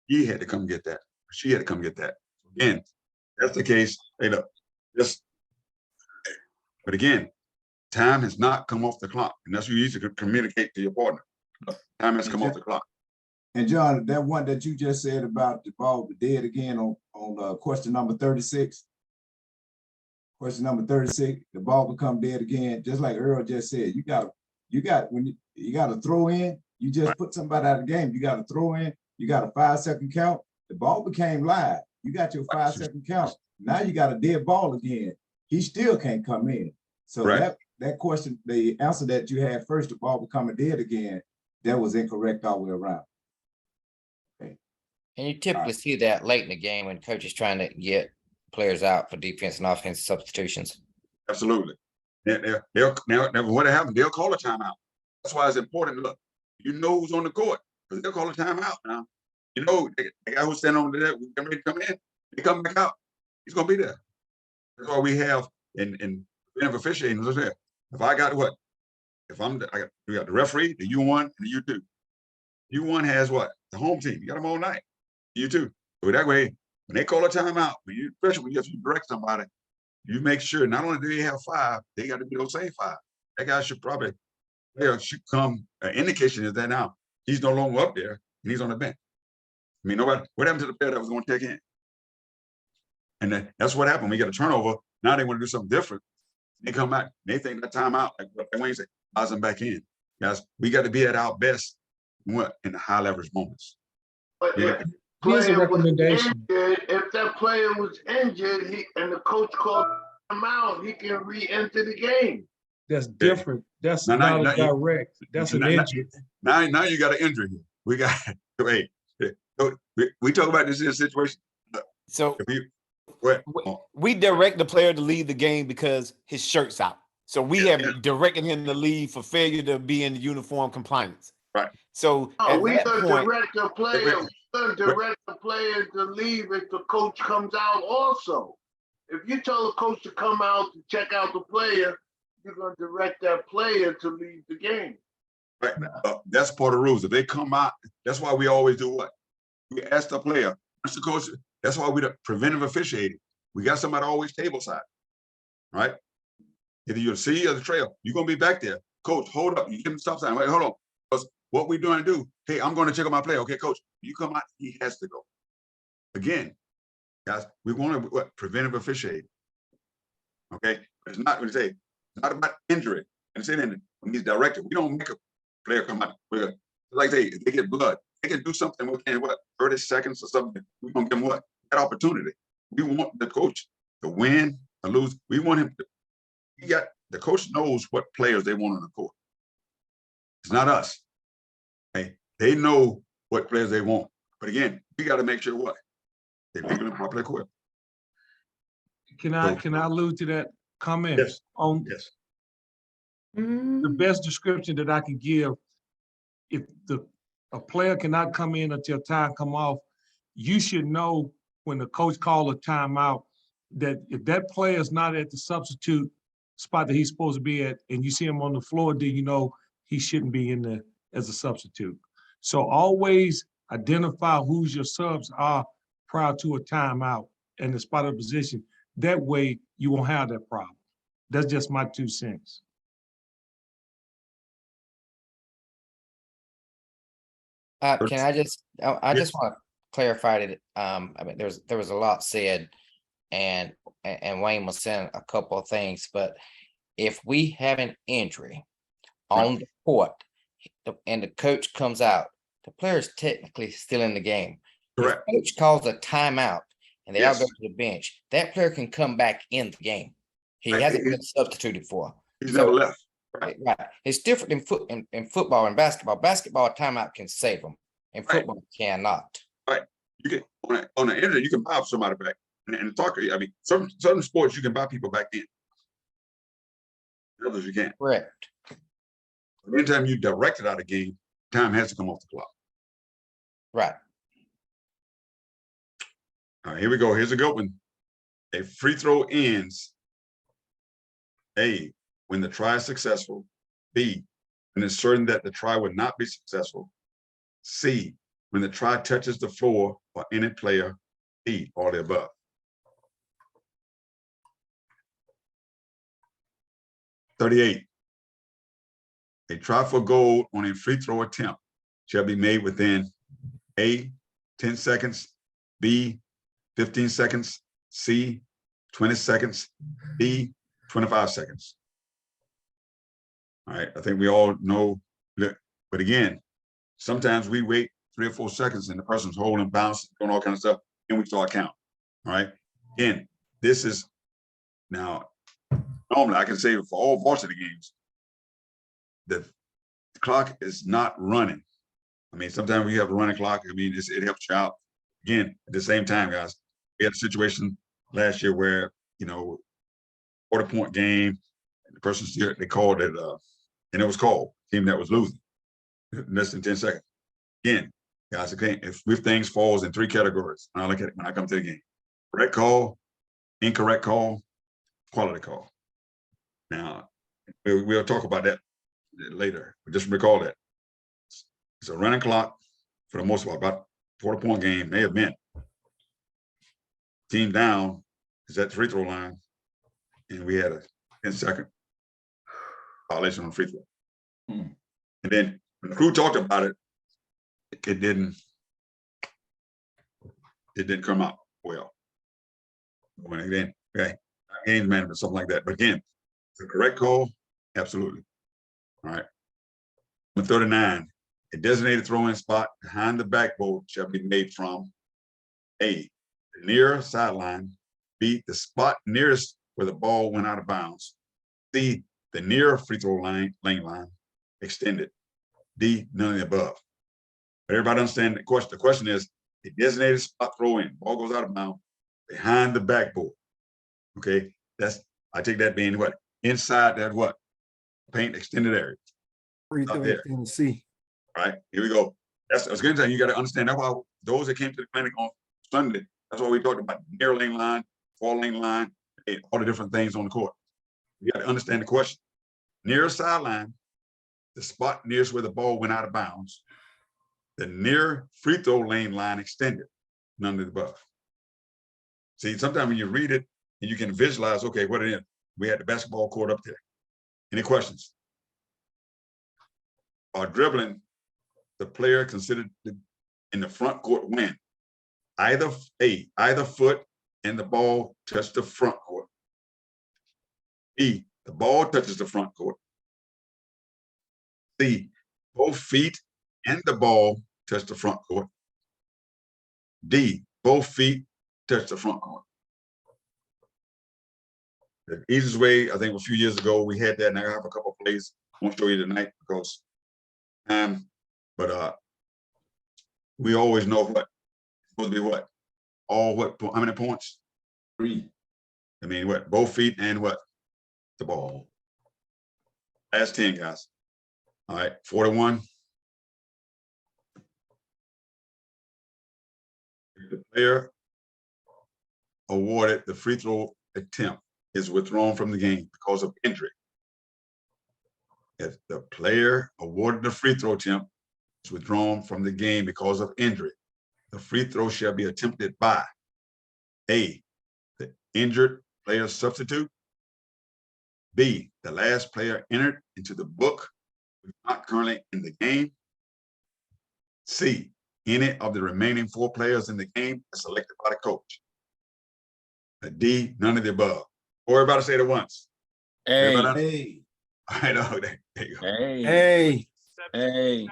S1: He had to come get that. She had to come get that. Again, that's the case. Hey, look, but again, time has not come off the clock. And that's what you need to communicate to your partner. Time has come off the clock.
S21: And John, that one that you just said about the ball dead again on question number 36. Question number 36, the ball become dead again, just like Earl just said. You got when you got to throw in, you just put somebody out of the game. You got to throw in, you got a 5-second count. The ball became live. You got your 5-second count. Now you got a dead ball again. He still can't come in. So that question, the answer that you had first, the ball becoming dead again, that was incorrect all the way around.
S14: And you typically see that late in the game when coach is trying to get players out for defense and offense substitutions.
S1: Absolutely. Now what happens? They'll call a timeout. That's why it's important. Look, you know who's on the court because they'll call a timeout now. You know, the guy who's standing over there, we're ready to come in. They come back out. He's gonna be there. That's why we have in officiating. If I got what? If we got the referee, the U1, and the U2. U1 has what? The home team. You got them all night. U2. So that way, when they call a timeout, especially when you direct somebody, you make sure not only do they have 5, they got to be those same 5. That guy should probably, should come. Indication is that now he's no longer up there and he's on the bench. I mean, what happened to the player that was going to take in? And that's what happened. We got a turnover. Now they want to do something different. They come back. They think that timeout, like Wayne said, allows them back in. Guys, we got to be at our best in the high leverage moments.
S9: But
S20: Here's a recommendation.
S9: If that player was injured and the coach called him out, he can re-enter the game.
S20: That's different. That's not a direct. That's an injury.
S1: Now you got an injury here. We got we talk about this in a situation.
S15: So we direct the player to leave the game because his shirt's out. So we have directed him to leave for failure to be in uniform compliance.
S1: Right.
S15: So
S9: we can direct the player. Direct the player to leave if the coach comes out also. If you tell the coach to come out to check out the player, you're going to direct that player to leave the game.
S1: Right. That's part of the rules. If they come out, that's why we always do what? We ask the player, Mr. Coach, that's why we do preventive officiating. We got somebody always table side, right? Either you'll see or the trail, you're going to be back there. Coach, hold up. You give him stop sign. Wait, hold on. Because what we're doing to do, hey, I'm going to check on my play. Okay, coach, you come out, he has to go. Again, guys, we want to what preventive officiating. Okay, but it's not when say it's not about injury. And say then when he's directed, we don't make a player come out. We're like they get blood, they can do something within what 30 seconds or something. We're gonna give them what that opportunity. We want the coach to win or lose. We want him to. The coach knows what players they want on the court. It's not us. Okay, they know what players they want. But again, we got to make sure what they legal and properly equipped.
S20: Can I allude to that comment?
S1: Yes.
S20: Yes. The best description that I can give, if a player cannot come in until time come off, you should know when the coach call a timeout that if that player is not at the substitute spot that he's supposed to be at, and you see him on the floor, then you know he shouldn't be in there as a substitute. So always identify who's your subs are prior to a timeout and the spot of position. That way you won't have that problem. That's just my 2 cents.
S14: Can I just, I just want to clarify that, I mean, there was a lot said and Wayne was saying a couple of things, but if we have an injury on the court and the coach comes out, the player is technically still in the game.
S1: Correct.
S14: If coach calls a timeout and they all go to the bench, that player can come back in the game. He hasn't been substituted for.
S1: He's never left.
S14: Right. It's different in football and basketball. Basketball, a timeout can save them. In football, cannot.
S1: Right. You can on the internet, you can buy somebody back and talk to you. I mean, certain sports you can buy people back in. Others you can't.
S14: Correct.
S1: Anytime you direct it out of game, time has to come off the clock.
S14: Right.
S1: All right, here we go. Here's a good one. A free throw ends. A, when the try is successful. B, when it's certain that the try would not be successful. C, when the try touches the floor or any player. D, all the above. "38. A try for goal on a free throw attempt shall be made within A, 10 seconds, B, 15 seconds, C, 20 seconds, D, 25 seconds. All right, I think we all know that, but again, sometimes we wait 3 or 4 seconds and the person's holding, bouncing, doing all kinds of stuff, and we start counting. All right, again, this is now normally I can say for all varsity games, the clock is not running. I mean, sometimes we have a running clock. I mean, it helps you out. Again, at the same time, guys, we had a situation last year where, you know, 40-point game, and the person still, they called it, and it was called, team that was losing, less than 10 seconds. Again, guys, again, if things falls in 3 categories, when I look at it, when I come to the game, correct call, incorrect call, quality call. Now, we'll talk about that later, but just recall that. It's a running clock for the most part, about 40-point game, may have been. Team down is at the free throw line, and we had a 10-second violation on free throw. And then when the crew talked about it, it didn't come out well. When again, okay, games management, something like that. But again, the correct call, absolutely. All right. Number 39, a designated throwing spot behind the backboard shall be made from A, the near sideline, B, the spot nearest where the ball went out of bounds, C, the near free throw lane line extended, D, none of the above. But everybody understand the question. The question is a designated spot throw in, ball goes out of bounds behind the backboard. Okay, I take that being what? Inside that what? Paint extended area.
S7: Free throw in C.
S1: All right, here we go. That's I was going to say, you got to understand that's why those that came to the clinic on Sunday, that's why we talked about near lane line, far lane line, and all the different things on the court. You got to understand the question. Near sideline, the spot nearest where the ball went out of bounds, the near free throw lane line extended, none of the above. See, sometimes when you read it and you can visualize, okay, what it is. We had the basketball court up there. Any questions? Our dribbling the player considered in the front court win. Either foot and the ball touch the front court. B, the ball touches the front court. C, both feet and the ball touch the front court. D, both feet touch the front court. The easiest way, I think a few years ago, we had that, and I have a couple of plays. I won't show you tonight because but we always know what it's supposed to be what? How many points? 3. I mean, what? Both feet and what? The ball. Last 10, guys. All right, 41. If the player awarded the free throw attempt is withdrawn from the game because of injury. If the player awarded the free throw attempt is withdrawn from the game because of injury, the free throw shall be attempted by A, the injured player substitute, B, the last player entered into the book who is not currently in the game, C, any of the remaining 4 players in the game are selected by the coach. D, none of the above. Or everybody say it at once.
S21: Hey.
S1: I know. There you go.
S12: Hey.
S21: Hey.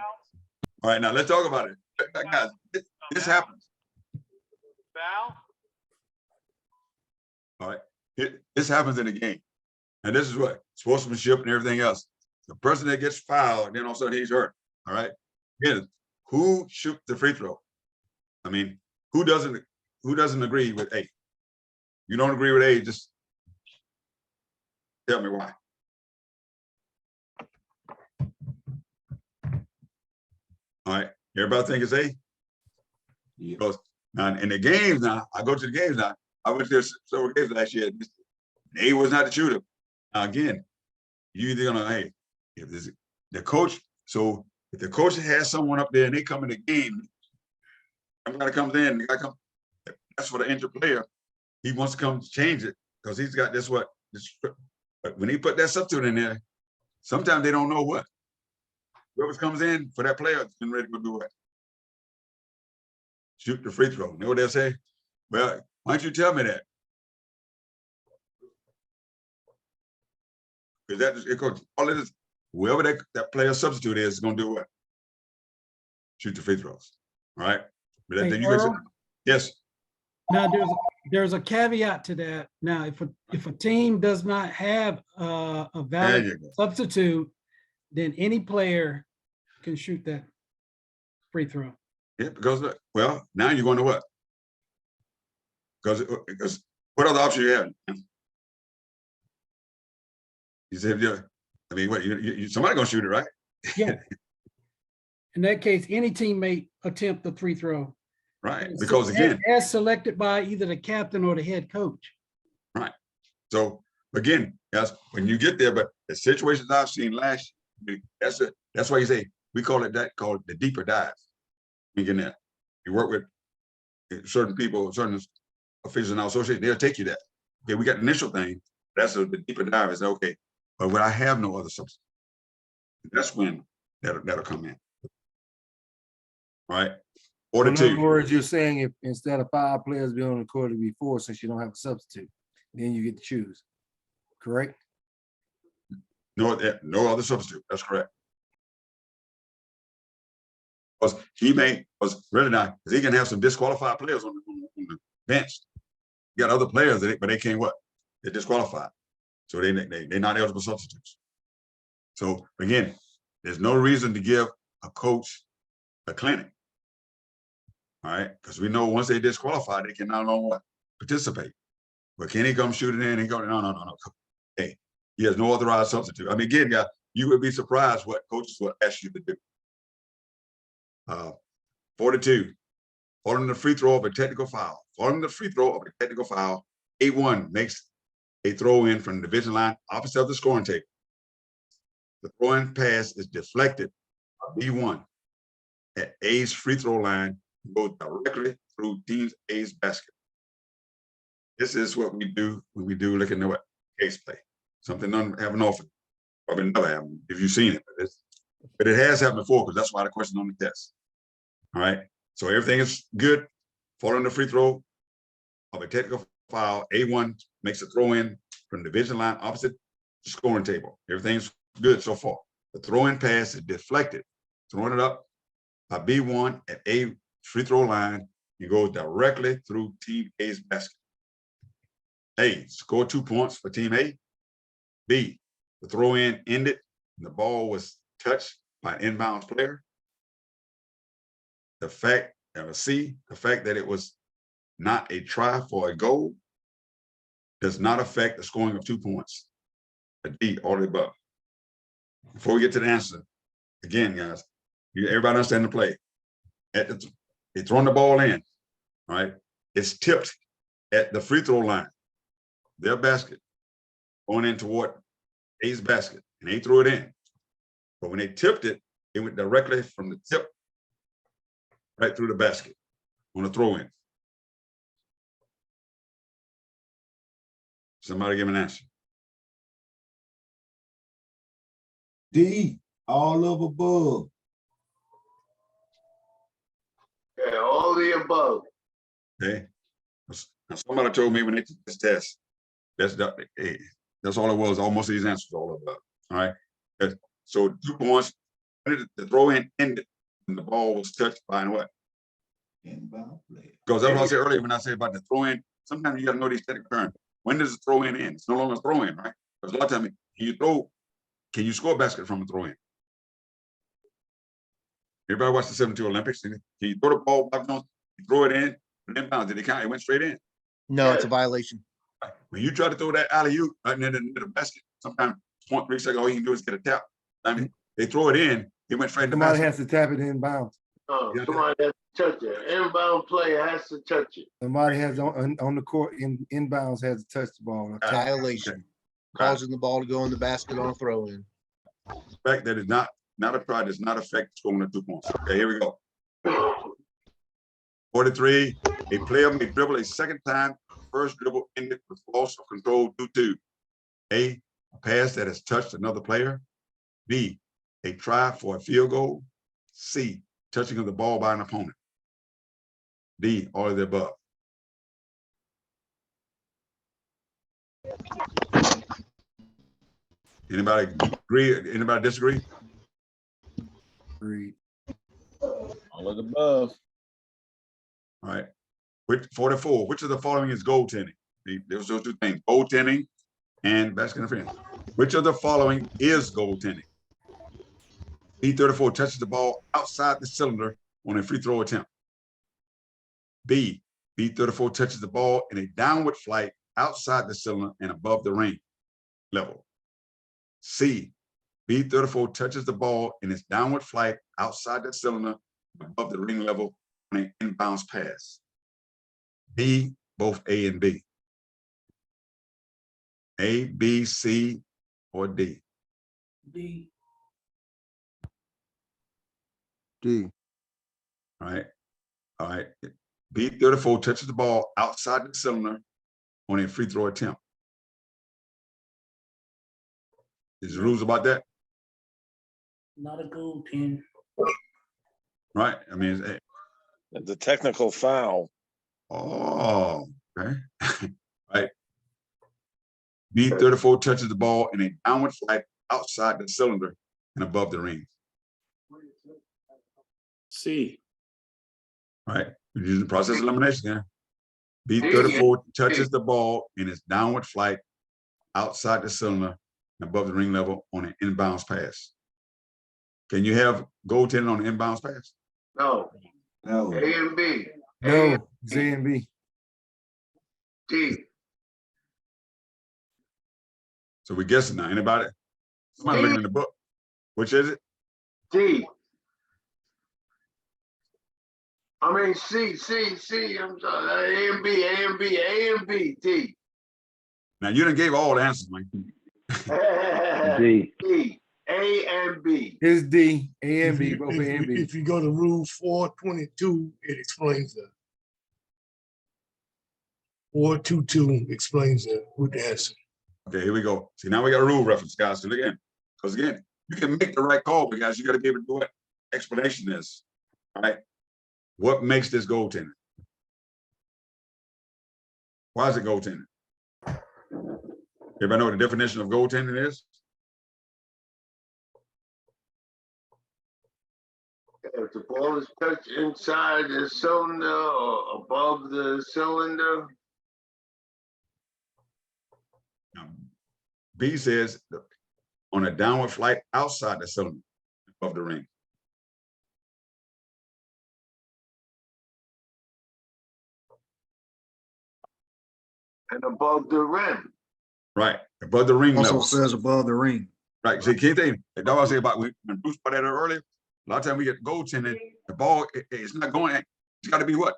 S1: All right, now let's talk about it. Guys, this happens. All right, this happens in the game. And this is what sportsmanship and everything else. The person that gets fouled, then all of a sudden he's hurt. All right. Again, who shoots the free throw? I mean, who doesn't agree with A? You don't agree with A, just tell me why. All right, everybody think it's A? Because now in the games now, I go to the games now. I went to several games last year. A was not the shooter. Now again, you either gonna, hey, if this, the coach, so if the coach has someone up there and they come in the game, somebody comes in, the guy comes, that's for the injured player. He wants to come change it because he's got this. But when he put that substitute in there, sometimes they don't know what. Whoever comes in for that player is ready to go do it. Shoot the free throw. You know what they'll say? Well, why don't you tell me that? Because all it is, whoever that player substitute is going to do what? Shoot the free throws. All right. But
S11: Hey,
S1: then you say, yes.
S11: Now, there's a caveat to that. Now, if a team does not have a valid substitute, then any player can shoot that free throw.
S1: Yeah, because well, now you're going to what? Because what other option you have? You said, I mean, what? Somebody gonna shoot it, right?
S11: Yeah. In that case, any teammate attempt the free throw.
S1: Right, because again,
S11: as selected by either the captain or the head coach.
S1: Right. So again, that's when you get there. But the situations I've seen last year, that's why you say we call it the deeper dive. You get there. You work with certain people, certain officials in our association, they'll take you there. Okay, we got the initial thing. That's the deeper dive is okay. But when I have no other substance, that's when that'll come in. All right.
S7: In other words, you're saying if instead of 5 players being on the court, it'd be 4 since you don't have a substitute, then you get to choose. Correct?
S1: No other substitute. That's correct. Because he really not, because he can have some disqualified players on the bench. You got other players, but they can't what? They're disqualified. So they're not eligible substitutes. So again, there's no reason to give a coach a clinic. All right, because we know once they disqualify, they can no longer participate. But can he come shoot it in and go, no. Hey, he has no authorized substitute. I mean, again, guys, you would be surprised what coaches will ask you to do. 42, following the free throw of a technical foul. Following the free throw of a technical foul, A1 makes a throw in from the division line opposite of the scoring table. The throw-in pass is deflected by B1 at A's free throw line, goes directly through team A's basket. This is what we do when we do looking at what case play. Something doesn't happen often. Probably never happen if you've seen it. But But it has happened before, because that's why the question on the test. All right, so everything is good, following the free throw of a technical foul. A1 makes a throw in from the division line opposite the scoring table. Everything's good so far. The throw-in pass is deflected, throwing it up by B1 at A free throw line and goes directly through Team A's basket. A, score 2 points for Team A. B, the throw-in ended and the ball was touched by an inbounds player. The fact, C, the fact that it was not a try for a goal does not affect the scoring of 2 points. A D, all of the above. Before we get to the answer, again, guys, everybody understand the play. They're throwing the ball in, right? It's tipped at the free throw line, their basket, going in toward A's basket, and they threw it in. But when they tipped it, it went directly from the tip right through the basket on a throw-in. Somebody give an answer.
S21: D, all of above.
S9: Yeah, all the above.
S1: Okay. Now somebody told me when they took this test, that's all it was. Almost these answers all about. All right. So 2 points. The throw-in ended and the ball was touched by what?
S21: Inbound player.
S1: Because that's what I said earlier when I said about the throw-in. Sometimes you got to know these technical terms. When does the throw-in end? It's no longer a throw-in, right? Because a lot of times, can you score a basket from a throw-in? Everybody watch the 72 Olympics. Can you throw the ball back on, you throw it in, and inbounds? Did it count? It went straight in.
S13: No, it's a violation.
S1: When you try to throw that alley-oop right near the basket, sometimes 0.3 seconds, all you can do is get a tap. I mean, they throw it in, it went straight in the
S7: Somebody
S1: basket.
S7: has to tap it inbounds.
S9: Somebody has to touch it. Inbound player has to touch it.
S7: Somebody has on the court inbounds has to touch the ball.
S13: Violation. Causing the ball to go in the basket on a throw-in.
S1: The fact that it's not a try does not affect scoring of 2 points. Okay, here we go. 43, a player may dribble a second time. First dribble ended with loss of control due to A, a pass that has touched another player. B, a try for a field goal. C, touching of the ball by an opponent. D, all of the above. Anybody agree? Anybody disagree?
S7: Agreed.
S3: All of the above.
S1: All right. 44, which of the following is goaltending? There's those two things, goaltending and basket interference. Which of the following is goaltending? B34 touches the ball outside the cylinder on a free throw attempt. B, B34 touches the ball in a downward flight outside the cylinder and above the ring level. C, B34 touches the ball in its downward flight outside the cylinder above the ring level on an inbounds pass. B, both A and B. A, B, C, or D?
S18: D.
S7: D.
S1: All right. All right. B34 touches the ball outside the cylinder on a free throw attempt. Is there rules about that?
S18: Not a goaltend.
S1: Right. I mean,
S6: The technical foul.
S1: oh, okay. Right. B34 touches the ball in a downward flight outside the cylinder and above the ring.
S17: C.
S1: Right. We're using process elimination here. B34 touches the ball in its downward flight outside the cylinder and above the ring level on an inbounds pass. Can you have goaltending on an inbounds pass?
S9: No.
S21: No.
S9: A and B.
S7: No, Z and B.
S9: D.
S1: So we're guessing now. Anybody? Somebody looking in the book. Which is it?
S9: D. I mean C. I'm sorry. A and B. D.
S1: Now you done gave all the answers, man.
S8: D.
S9: D. A and B.
S7: It's D, A and B, both A and B.
S4: If you go to Rule 422, it explains that. 422 explains that with the answer.
S1: Okay, here we go. See, now we got a rule reference, guys. So look again. Because again, you can make the right call, but guys, you gotta be able to do what explanation is, all right? What makes this goaltending? Why is it goaltending? Everybody know what the definition of goaltending is?
S9: If the ball is touched inside the cylinder or above the cylinder,
S1: B says on a downward flight outside the cylinder above the ring.
S9: and above the rim.
S1: Right, above the ring
S12: Also
S1: level.
S12: says above the ring.
S1: Right, see, key thing, that I was saying about, when Bruce brought that up earlier, a lot of times we get goaltending, the ball, it's not going, it's gotta be what?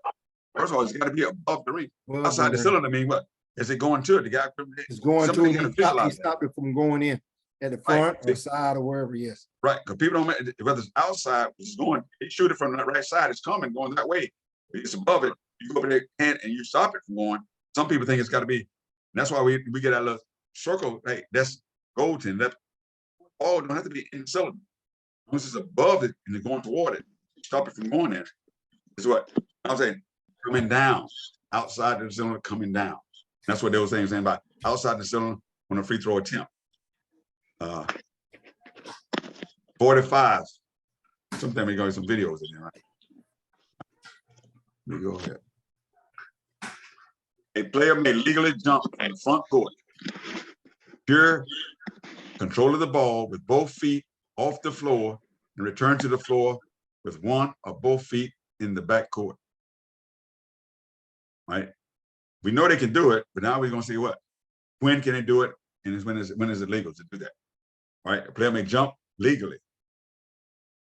S1: First of all, it's gotta be above the ring.
S7: Above
S1: Outside the
S7: ring.
S1: cylinder, I mean, what? Is it going to it? The guy,
S7: It's going to,
S1: somebody
S7: it.
S1: gotta
S7: He
S1: visualize that.
S7: stopped it from going in at the front or side or wherever, yes.
S1: Right, because people don't, whether it's outside, it's going, they shoot it from the right side, it's coming, going that way. If it's above it, you go over there and you stop it from going. Some people think it's gotta be, and that's why we get that little circle, hey, that's goaltending. That ball don't have to be in the cylinder. Once it's above it and it's going toward it, stop it from going there. Is what I'm saying, coming down, outside the cylinder, coming down. That's what they were saying about outside the cylinder on a free throw attempt. 45. Sometimes we go some videos in there, right? Let me go ahead. A player may legally jump in front court. Pure control of the ball with both feet off the floor and return to the floor with one or both feet in the back court. Right? We know they can do it, but now we're gonna see what? When can they do it? And when is it legal to do that? All right, a player may jump legally.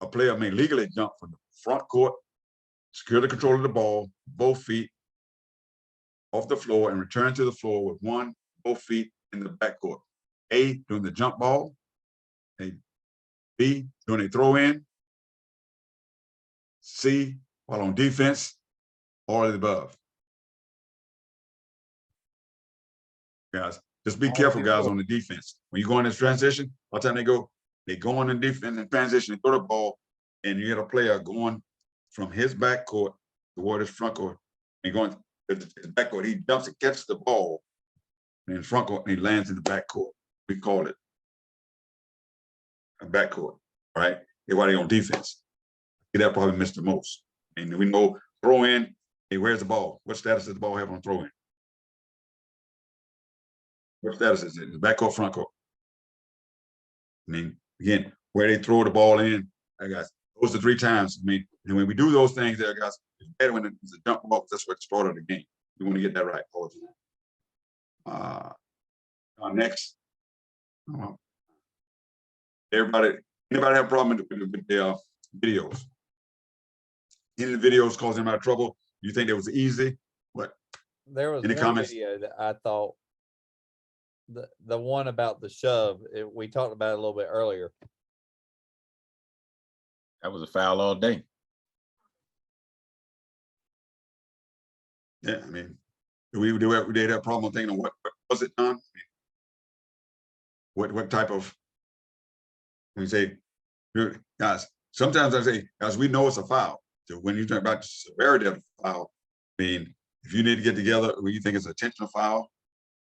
S1: A player may legally jump from the front court, secure the control of the ball, both feet off the floor, and return to the floor with one, both feet in the back court. A, doing the jump ball. A, B, doing a throw in. C, while on defense, all of the above. Guys, just be careful, guys, on the defense. When you go in this transition, by the time they go on in defense and transition and throw the ball, and you get a player going from his back court toward his front court, and going to his back court, he jumps and catches the ball in his front court, and he lands in the back court. We call it a back court, right? Everybody on defense. That probably missed the most. And we know throw in, hey, where's the ball? What status does the ball have on throw in? What status is it? The back court, front court? I mean, again, where they throw the ball in, I guess those are 3 times. I mean, and when we do those things there, guys, it's better when it's a jump ball, because that's what started the game. We want to get that right all the time. Next. Anybody have a problem with their videos? Any of the videos causing anybody trouble? You think it was easy? What?
S2: There was
S1: Any
S2: one
S1: comments?
S2: video that I thought, the one about the shove, we talked about it a little bit earlier.
S5: That was a foul all day.
S1: Yeah, I mean, we did have a problem thinking of what was it, Tom? What type of, when you say, guys, sometimes I say, guys, we know it's a foul. So when you talk about the severity of the foul, I mean, if you need to get together, when you think it's an intentional foul,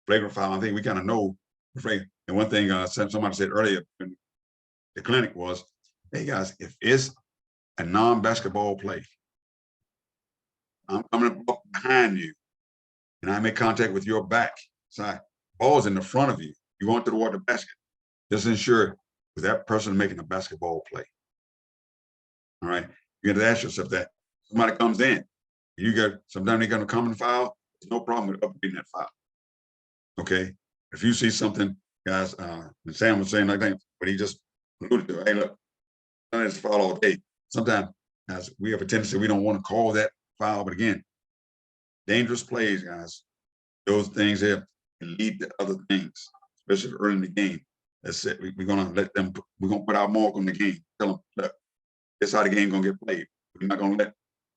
S1: flagrant foul, I think we kind of know. And one thing somebody said earlier in the clinic was, hey guys, if it's a non-basketball play, I'm coming up behind you and I make contact with your back side, ball's in the front of you, you want to toward the basket, just ensure with that person making a basketball play. All right, you got to ask yourself that. Somebody comes in, sometimes they're going to come and foul, there's no problem with updating that foul. Okay, if you see something, guys, Sam was saying, I think, but he just alluded to, hey, look, it's foul all day. Sometimes, guys, we have a tendency, we don't want to call that foul, but again, dangerous plays, guys, those things there can lead to other things, especially early in the game. That's it. We're gonna let them. We're gonna put our mark on the game. Tell them, look, this is how the game gonna get played. We're not gonna let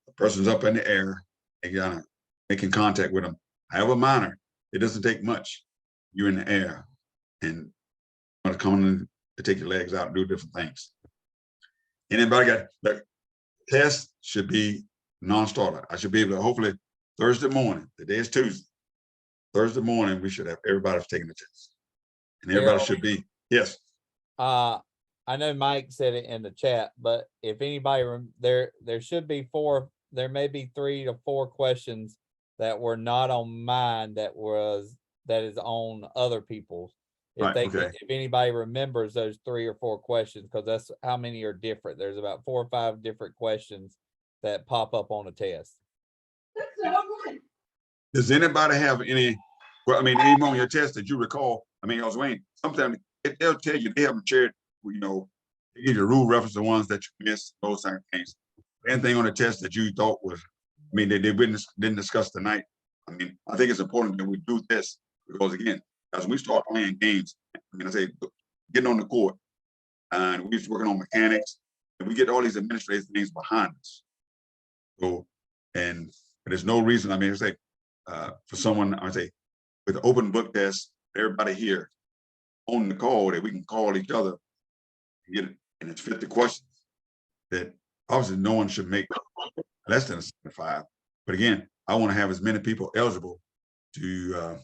S1: the person's up in the air and making contact with them. However minor, it doesn't take much. You're in the air, and come to take your legs out and do different things. Anybody got, the test should be non-starter. I should be able to, hopefully Thursday morning, the day is Tuesday. Thursday morning, we should have everybody taking the test. And everybody should be, yes.
S2: I know Mike said it in the chat, but if anybody, there should be there may be 3 to 4 questions that were not on mine that is on other people's.
S1: Right, okay.
S2: If anybody remembers those 3 or 4 questions, because that's how many are different. There's about 4 or 5 different questions that pop up on a test.
S1: Does anybody have any, well, I mean, even on your test that you recall, I mean, I was waiting, sometimes they'll tell you they haven't shared, you know, they give you rule reference, the ones that you missed, those kind of things. Anything on the test that you thought was, I mean, they didn't discuss tonight. I mean, I think it's important that we do this because again, as we start playing games, I mean, I say, getting on the court and we're working on mechanics and we get all these administrative things behind us. So, and there's no reason, I mean, it's like, for someone, I would say, with the open book test, everybody here on the call that we can call each other and get it, and it's 50 questions that obviously no one should make less than a 75. But again, I want to have as many people eligible to.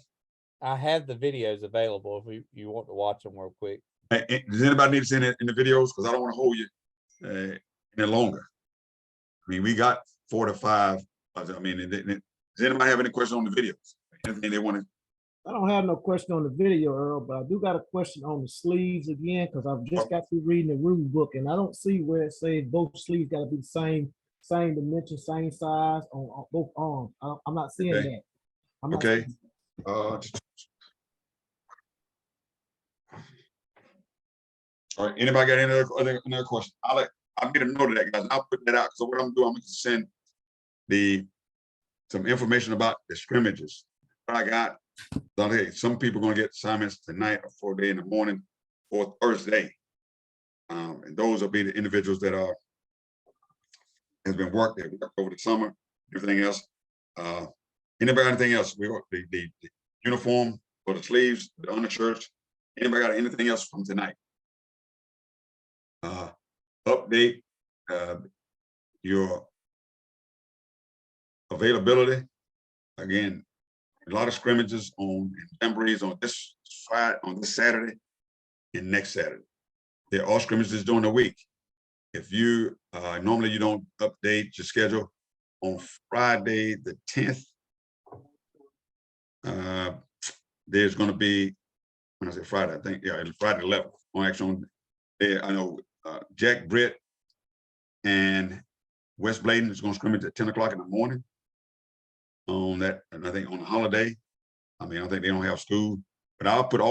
S2: I have the videos available if you want to watch them real quick.
S1: Does anybody need to send it in the videos? Because I don't want to hold you any longer. I mean, we got 4 to 5. I mean, does anybody have any questions on the videos? Anything they want to?
S18: I don't have no question on the video, Earl, but I do got a question on the sleeves again, because I've just got through reading the rule book and I don't see where it says both sleeves got to be the same dimension, same size on both arms. I'm not seeing that. I'm not
S1: Okay.
S18: seeing
S1: All right. Anybody got any other question? I'll get a note of that, guys. I'll put that out. So what I'm doing, I'm going to send some information about the scrimmages. What I got. Okay, some people are going to get assignments tonight or 4 days in the morning or Thursday. And those will be the individuals that has been worked there over the summer, everything else. Anybody got anything else? We got the uniform or the sleeves, the undershirts. Anybody got anything else from tonight? Update your availability. Again, a lot of scrimmages on jamborees on this Friday, on this Saturday, and next Saturday. They're all scrimmages during the week. If you normally you don't update your schedule on Friday the 10th, there's going to be, when I say Friday, I think Friday 11th. On actually, I know Jack Britt and West Bladen is going to scrimmage at 10 o'clock in the morning. On that, and I think on the holiday, I mean, I think they don't have school, but I'll put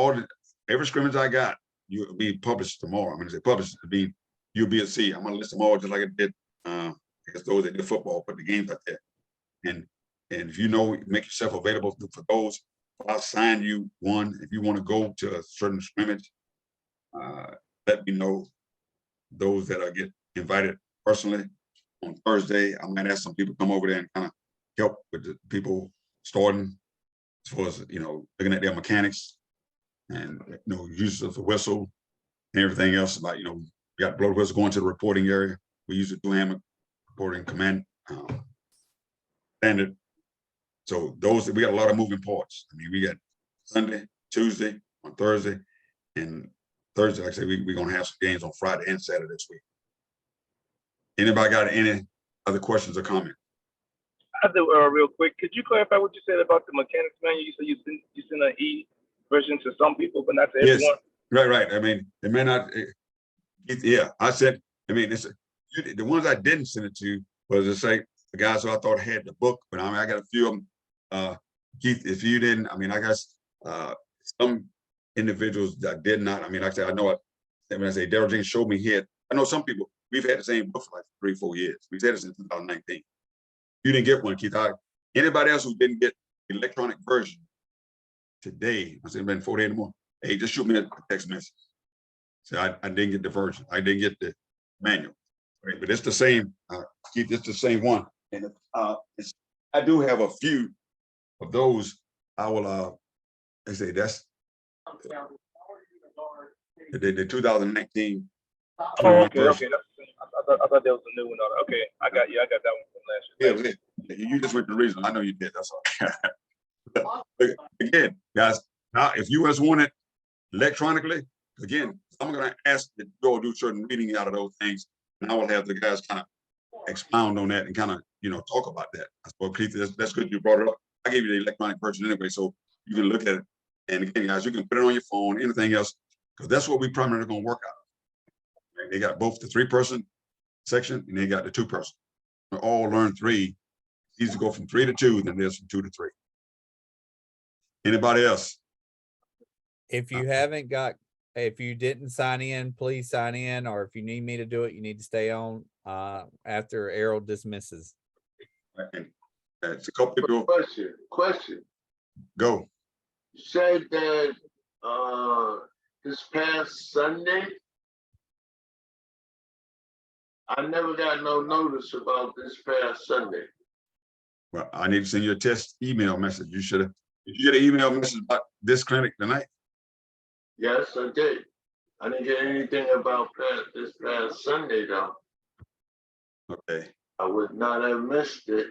S1: every scrimmage I got, you'll be published tomorrow. I'm going to say published to be UBSC. I'm going to list them all just like I did. I guess those that did football, put the games out there. And if you know, make yourself available for those. I'll sign you one. If you want to go to a certain scrimmage, let me know. Those that I get invited personally on Thursday, I might ask some people to come over there and kind of help with the people starting as far as, looking at their mechanics and, use of the whistle and everything else. Like, we got blow whistle going to the reporting area. We use the 2-hammer reporting command standard. So we got a lot of moving parts. I mean, we got Sunday, Tuesday, on Thursday, and Thursday, like I say, we're going to have some games on Friday and Saturday this week. Anybody got any other questions or comments?
S10: I do, real quick. Could you clarify what you said about the mechanics manual? You said you send an e-version to some people, but not to everyone.
S1: Right. I mean, it may not. I said. I mean, the ones I didn't send it to was to say the guys who I thought had the book, but I mean, I got a few of them. Keith, if you didn't, I mean, I guess some individuals that did not. I mean, like I said, I know when I say Daryl Jenkins showed me here. I know some people. We've had the same book for like 3-4 years. We've had it since 2019. You didn't get one, Keith. Anybody else who didn't get the electronic version today, I said, been 4 days in the morning. Hey, just shoot me a text message. So I didn't get the version. I didn't get the manual. Right? But it's the same, Keith, it's the same one. And I do have a few of those. I will, I say that's. The 2019.
S10: Oh,
S1: 21
S10: okay,
S1: version.
S10: okay. I thought that was a new one. Okay, I got that one from last year.
S1: Yeah, you just went to the regional. I know you did. That's all. Again, guys, now if you guys want it electronically, again, I'm going to ask that you all do certain reading out of those things, and I will have the guys kind of expound on that and kind of talk about that. I suppose Keith, that's good you brought it up. I gave you the electronic version anyway, so you can look at it. And again, guys, you can put it on your phone, anything else, because that's what we primarily going to work out. They got both the 3-person section and they got the 2-person. They all learn 3. It's easy to go from 3 to 2 than it is from 2 to 3. Anybody else?
S2: If you haven't got, if you didn't sign in, please sign in, or if you need me to do it, you need to stay on after Errol dismisses.
S1: It's a couple people.
S9: Question.
S1: Go.
S9: You said that this past Sunday, I never got no notice about this past Sunday.
S1: Well, I need to send you a test email message. You should have. Did you get an email message about this clinic tonight?
S9: Yes, I did. I didn't get anything about this past Sunday though.
S1: Okay.
S9: I would not have missed it.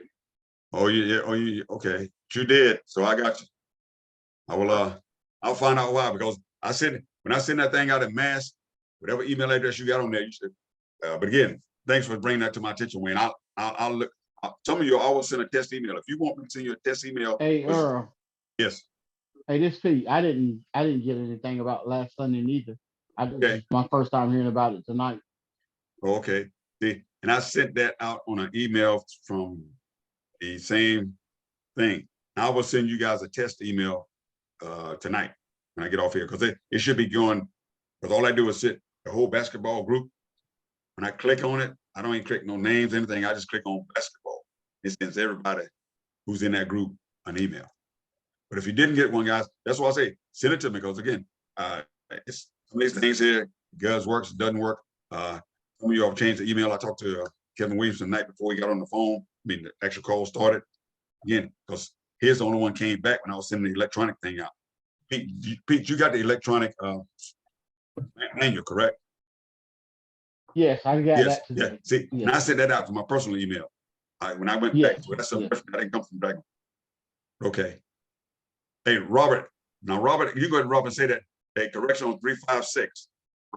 S1: Oh, yeah. Oh, you okay. You did. So I got you. I will. I'll find out why, because I sent when I send that thing out in mass, whatever email address you got on there, you should. But again, thanks for bringing that to my attention, Wayne. I'll look. Some of you always send a test email. If you want me to send you a test email.
S3: Hey, Earl.
S1: Yes.
S3: Hey, this Pete. I didn't get anything about last Sunday neither. This is my first time hearing about it tonight.
S1: Okay. See, and I sent that out on an email from the same thing. I will send you guys a test email tonight when I get off here, because it should be going, because all I do is sit the whole basketball group. When I click on it, I don't even click no names, anything. I just click on basketball. It sends everybody who's in that group an email. But if you didn't get one, guys, that's why I say send it to me, because again, it's some of these things here, does works, doesn't work. Some of you have changed the email. I talked to Kevin Williams the night before we got on the phone. I mean, the actual call started again, because his the only one came back when I was sending the electronic thing out. Pete, you got the electronic manual, correct?
S3: Yes, I got that
S1: Yeah.
S3: today.
S1: See, and I sent that out to my personal email. When I went back to it, that's something different. That didn't come from Dragon. Okay. Hey, Robert. Now, Robert, you go ahead, Robert, say that. Hey, correction on 356.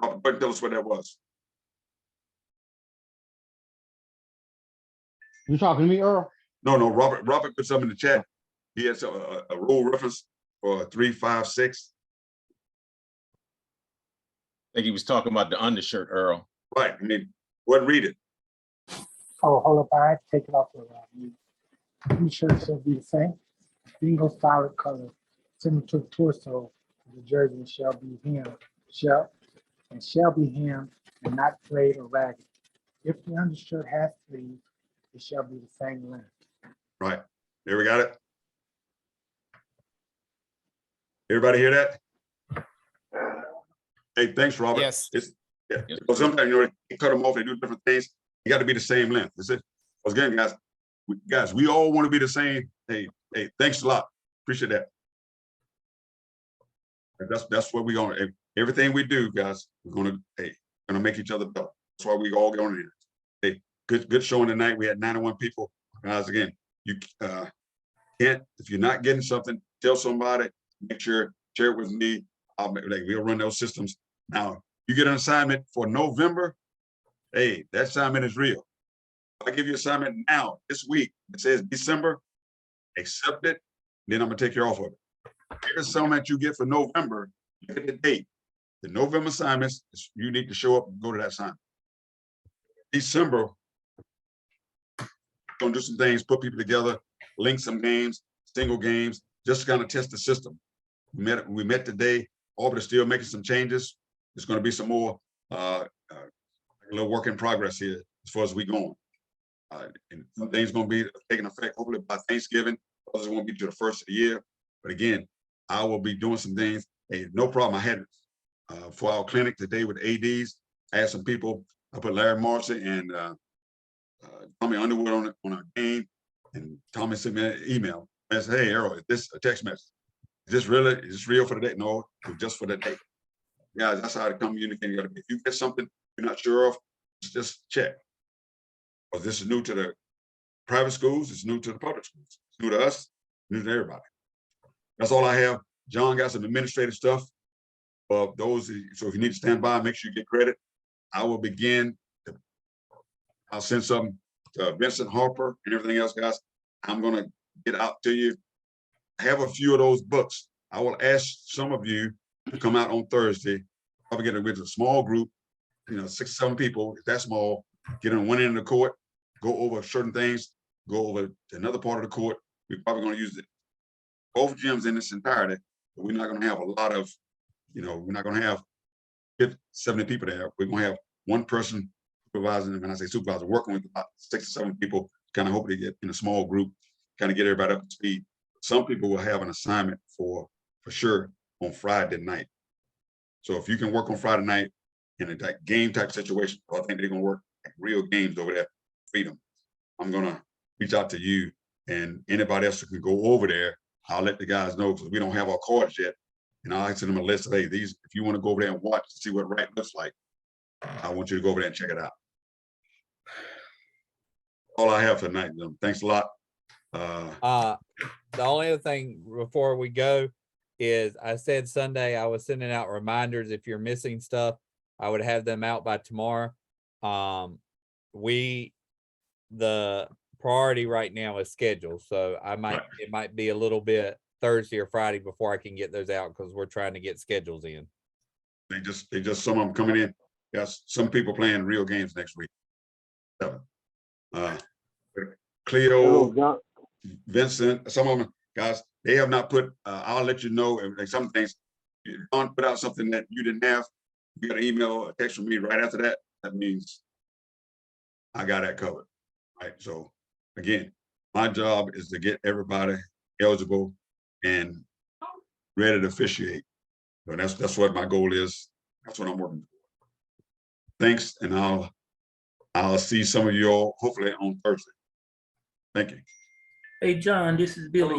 S1: Robert, go ahead and tell us what that was.
S3: You talking to me, Earl?
S1: No, Robert put something in the chat. He has a rule reference for 356.
S5: I think he was talking about the undershirt, Earl.
S1: Right. I mean, what read it?
S16: Oh, hold up. I had to take it off the t-shirt should be the same. Single solid color, similar to the torso. The jersey shall be hemmed, shall be hemmed and not frayed or ragged. If the undershirt has sleeves, it shall be the same length.
S1: Right. There we got it. Everybody hear that? Hey, thanks, Robert.
S5: Yes.
S1: Because sometimes you cut them off, they do different things. You got to be the same length. That's it. Because again, guys, we all want to be the same. Hey, thanks a lot. Appreciate that. That's what we're gonna. Everything we do, guys, we're gonna make each other better. That's why we all get on here. Hey, good showing tonight. We had 91 people. Guys, again, you can't, if you're not getting something, tell somebody. Make sure, share it with me. We'll run those systems. Now, you get an assignment for November. Hey, that assignment is real. If I give you an assignment now, this week, it says December, accept it, then I'm gonna take you off of it. Every assignment you get for November, look at the date. The November assignments, you need to show up and go to that assignment. December, gonna do some things, put people together, link some games, single games, just to kind of test the system. We met today. Auburn is still making some changes. There's going to be some more, a little work in progress here as far as we going. And some things going to be taking effect hopefully by Thanksgiving. Others won't be to the first of the year. But again, I will be doing some things. Hey, no problem. I had for our clinic today with ADs. I had some people. I put Larry Marcy and Tommy Underwood on a game, and Tommy sent me an email. I said, "Hey, Errol, is this a text message? Is this real for the day?" No, just for the day. guys, that's how to communicate. If you get something you're not sure of, just check. Because this is new to the private schools, it's new to the public schools, it's new to us, new to everybody. That's all I have. John got some administrative stuff. So if you need to stand by, make sure you get credit. I will begin. I'll send some to Vincent Harper and everything else, guys. I'm gonna get out to you. I have a few of those books. I will ask some of you to come out on Thursday. Probably get with a small group, 6, 7 people, if that's small, get on one end of the court, go over certain things, go over to another part of the court. We're probably gonna use both gyms in its entirety, but we're not gonna have a lot of, we're not gonna have 50, 70 people there. We're gonna have one person supervising, and when I say supervisor, working with about 6 or 7 people, kind of hope to get in a small group, kind of get everybody up to speed. Some people will have an assignment for sure on Friday night. So if you can work on Friday night in a game type situation, I think they're gonna work like real games over there, Freedom. I'm gonna reach out to you and anybody else who can go over there. I'll let the guys know because we don't have our cards yet. And I'll send them a list of, hey, these, if you want to go over there and watch to see what right looks like, I want you to go over there and check it out. All I have for tonight. Thanks a lot.
S2: The only other thing before we go is I said Sunday I was sending out reminders. If you're missing stuff, I would have them out by tomorrow. The priority right now is scheduled, so it might be a little bit Thursday or Friday before I can get those out because we're trying to get schedules in.
S1: They just some of them coming in. Yes, some people playing real games next week. Cleo, Vincent, some of them guys, they have not put. I'll let you know. Like some things, you don't put out something that you didn't have. You got an email or a text from me right after that. That means I got that covered. Right. So again, my job is to get everybody eligible and ready to officiate. So that's what my goal is. That's what I'm working for. Thanks, and I'll see some of you all hopefully on Thursday. Thank you.
S19: Hey, John, this is Billy.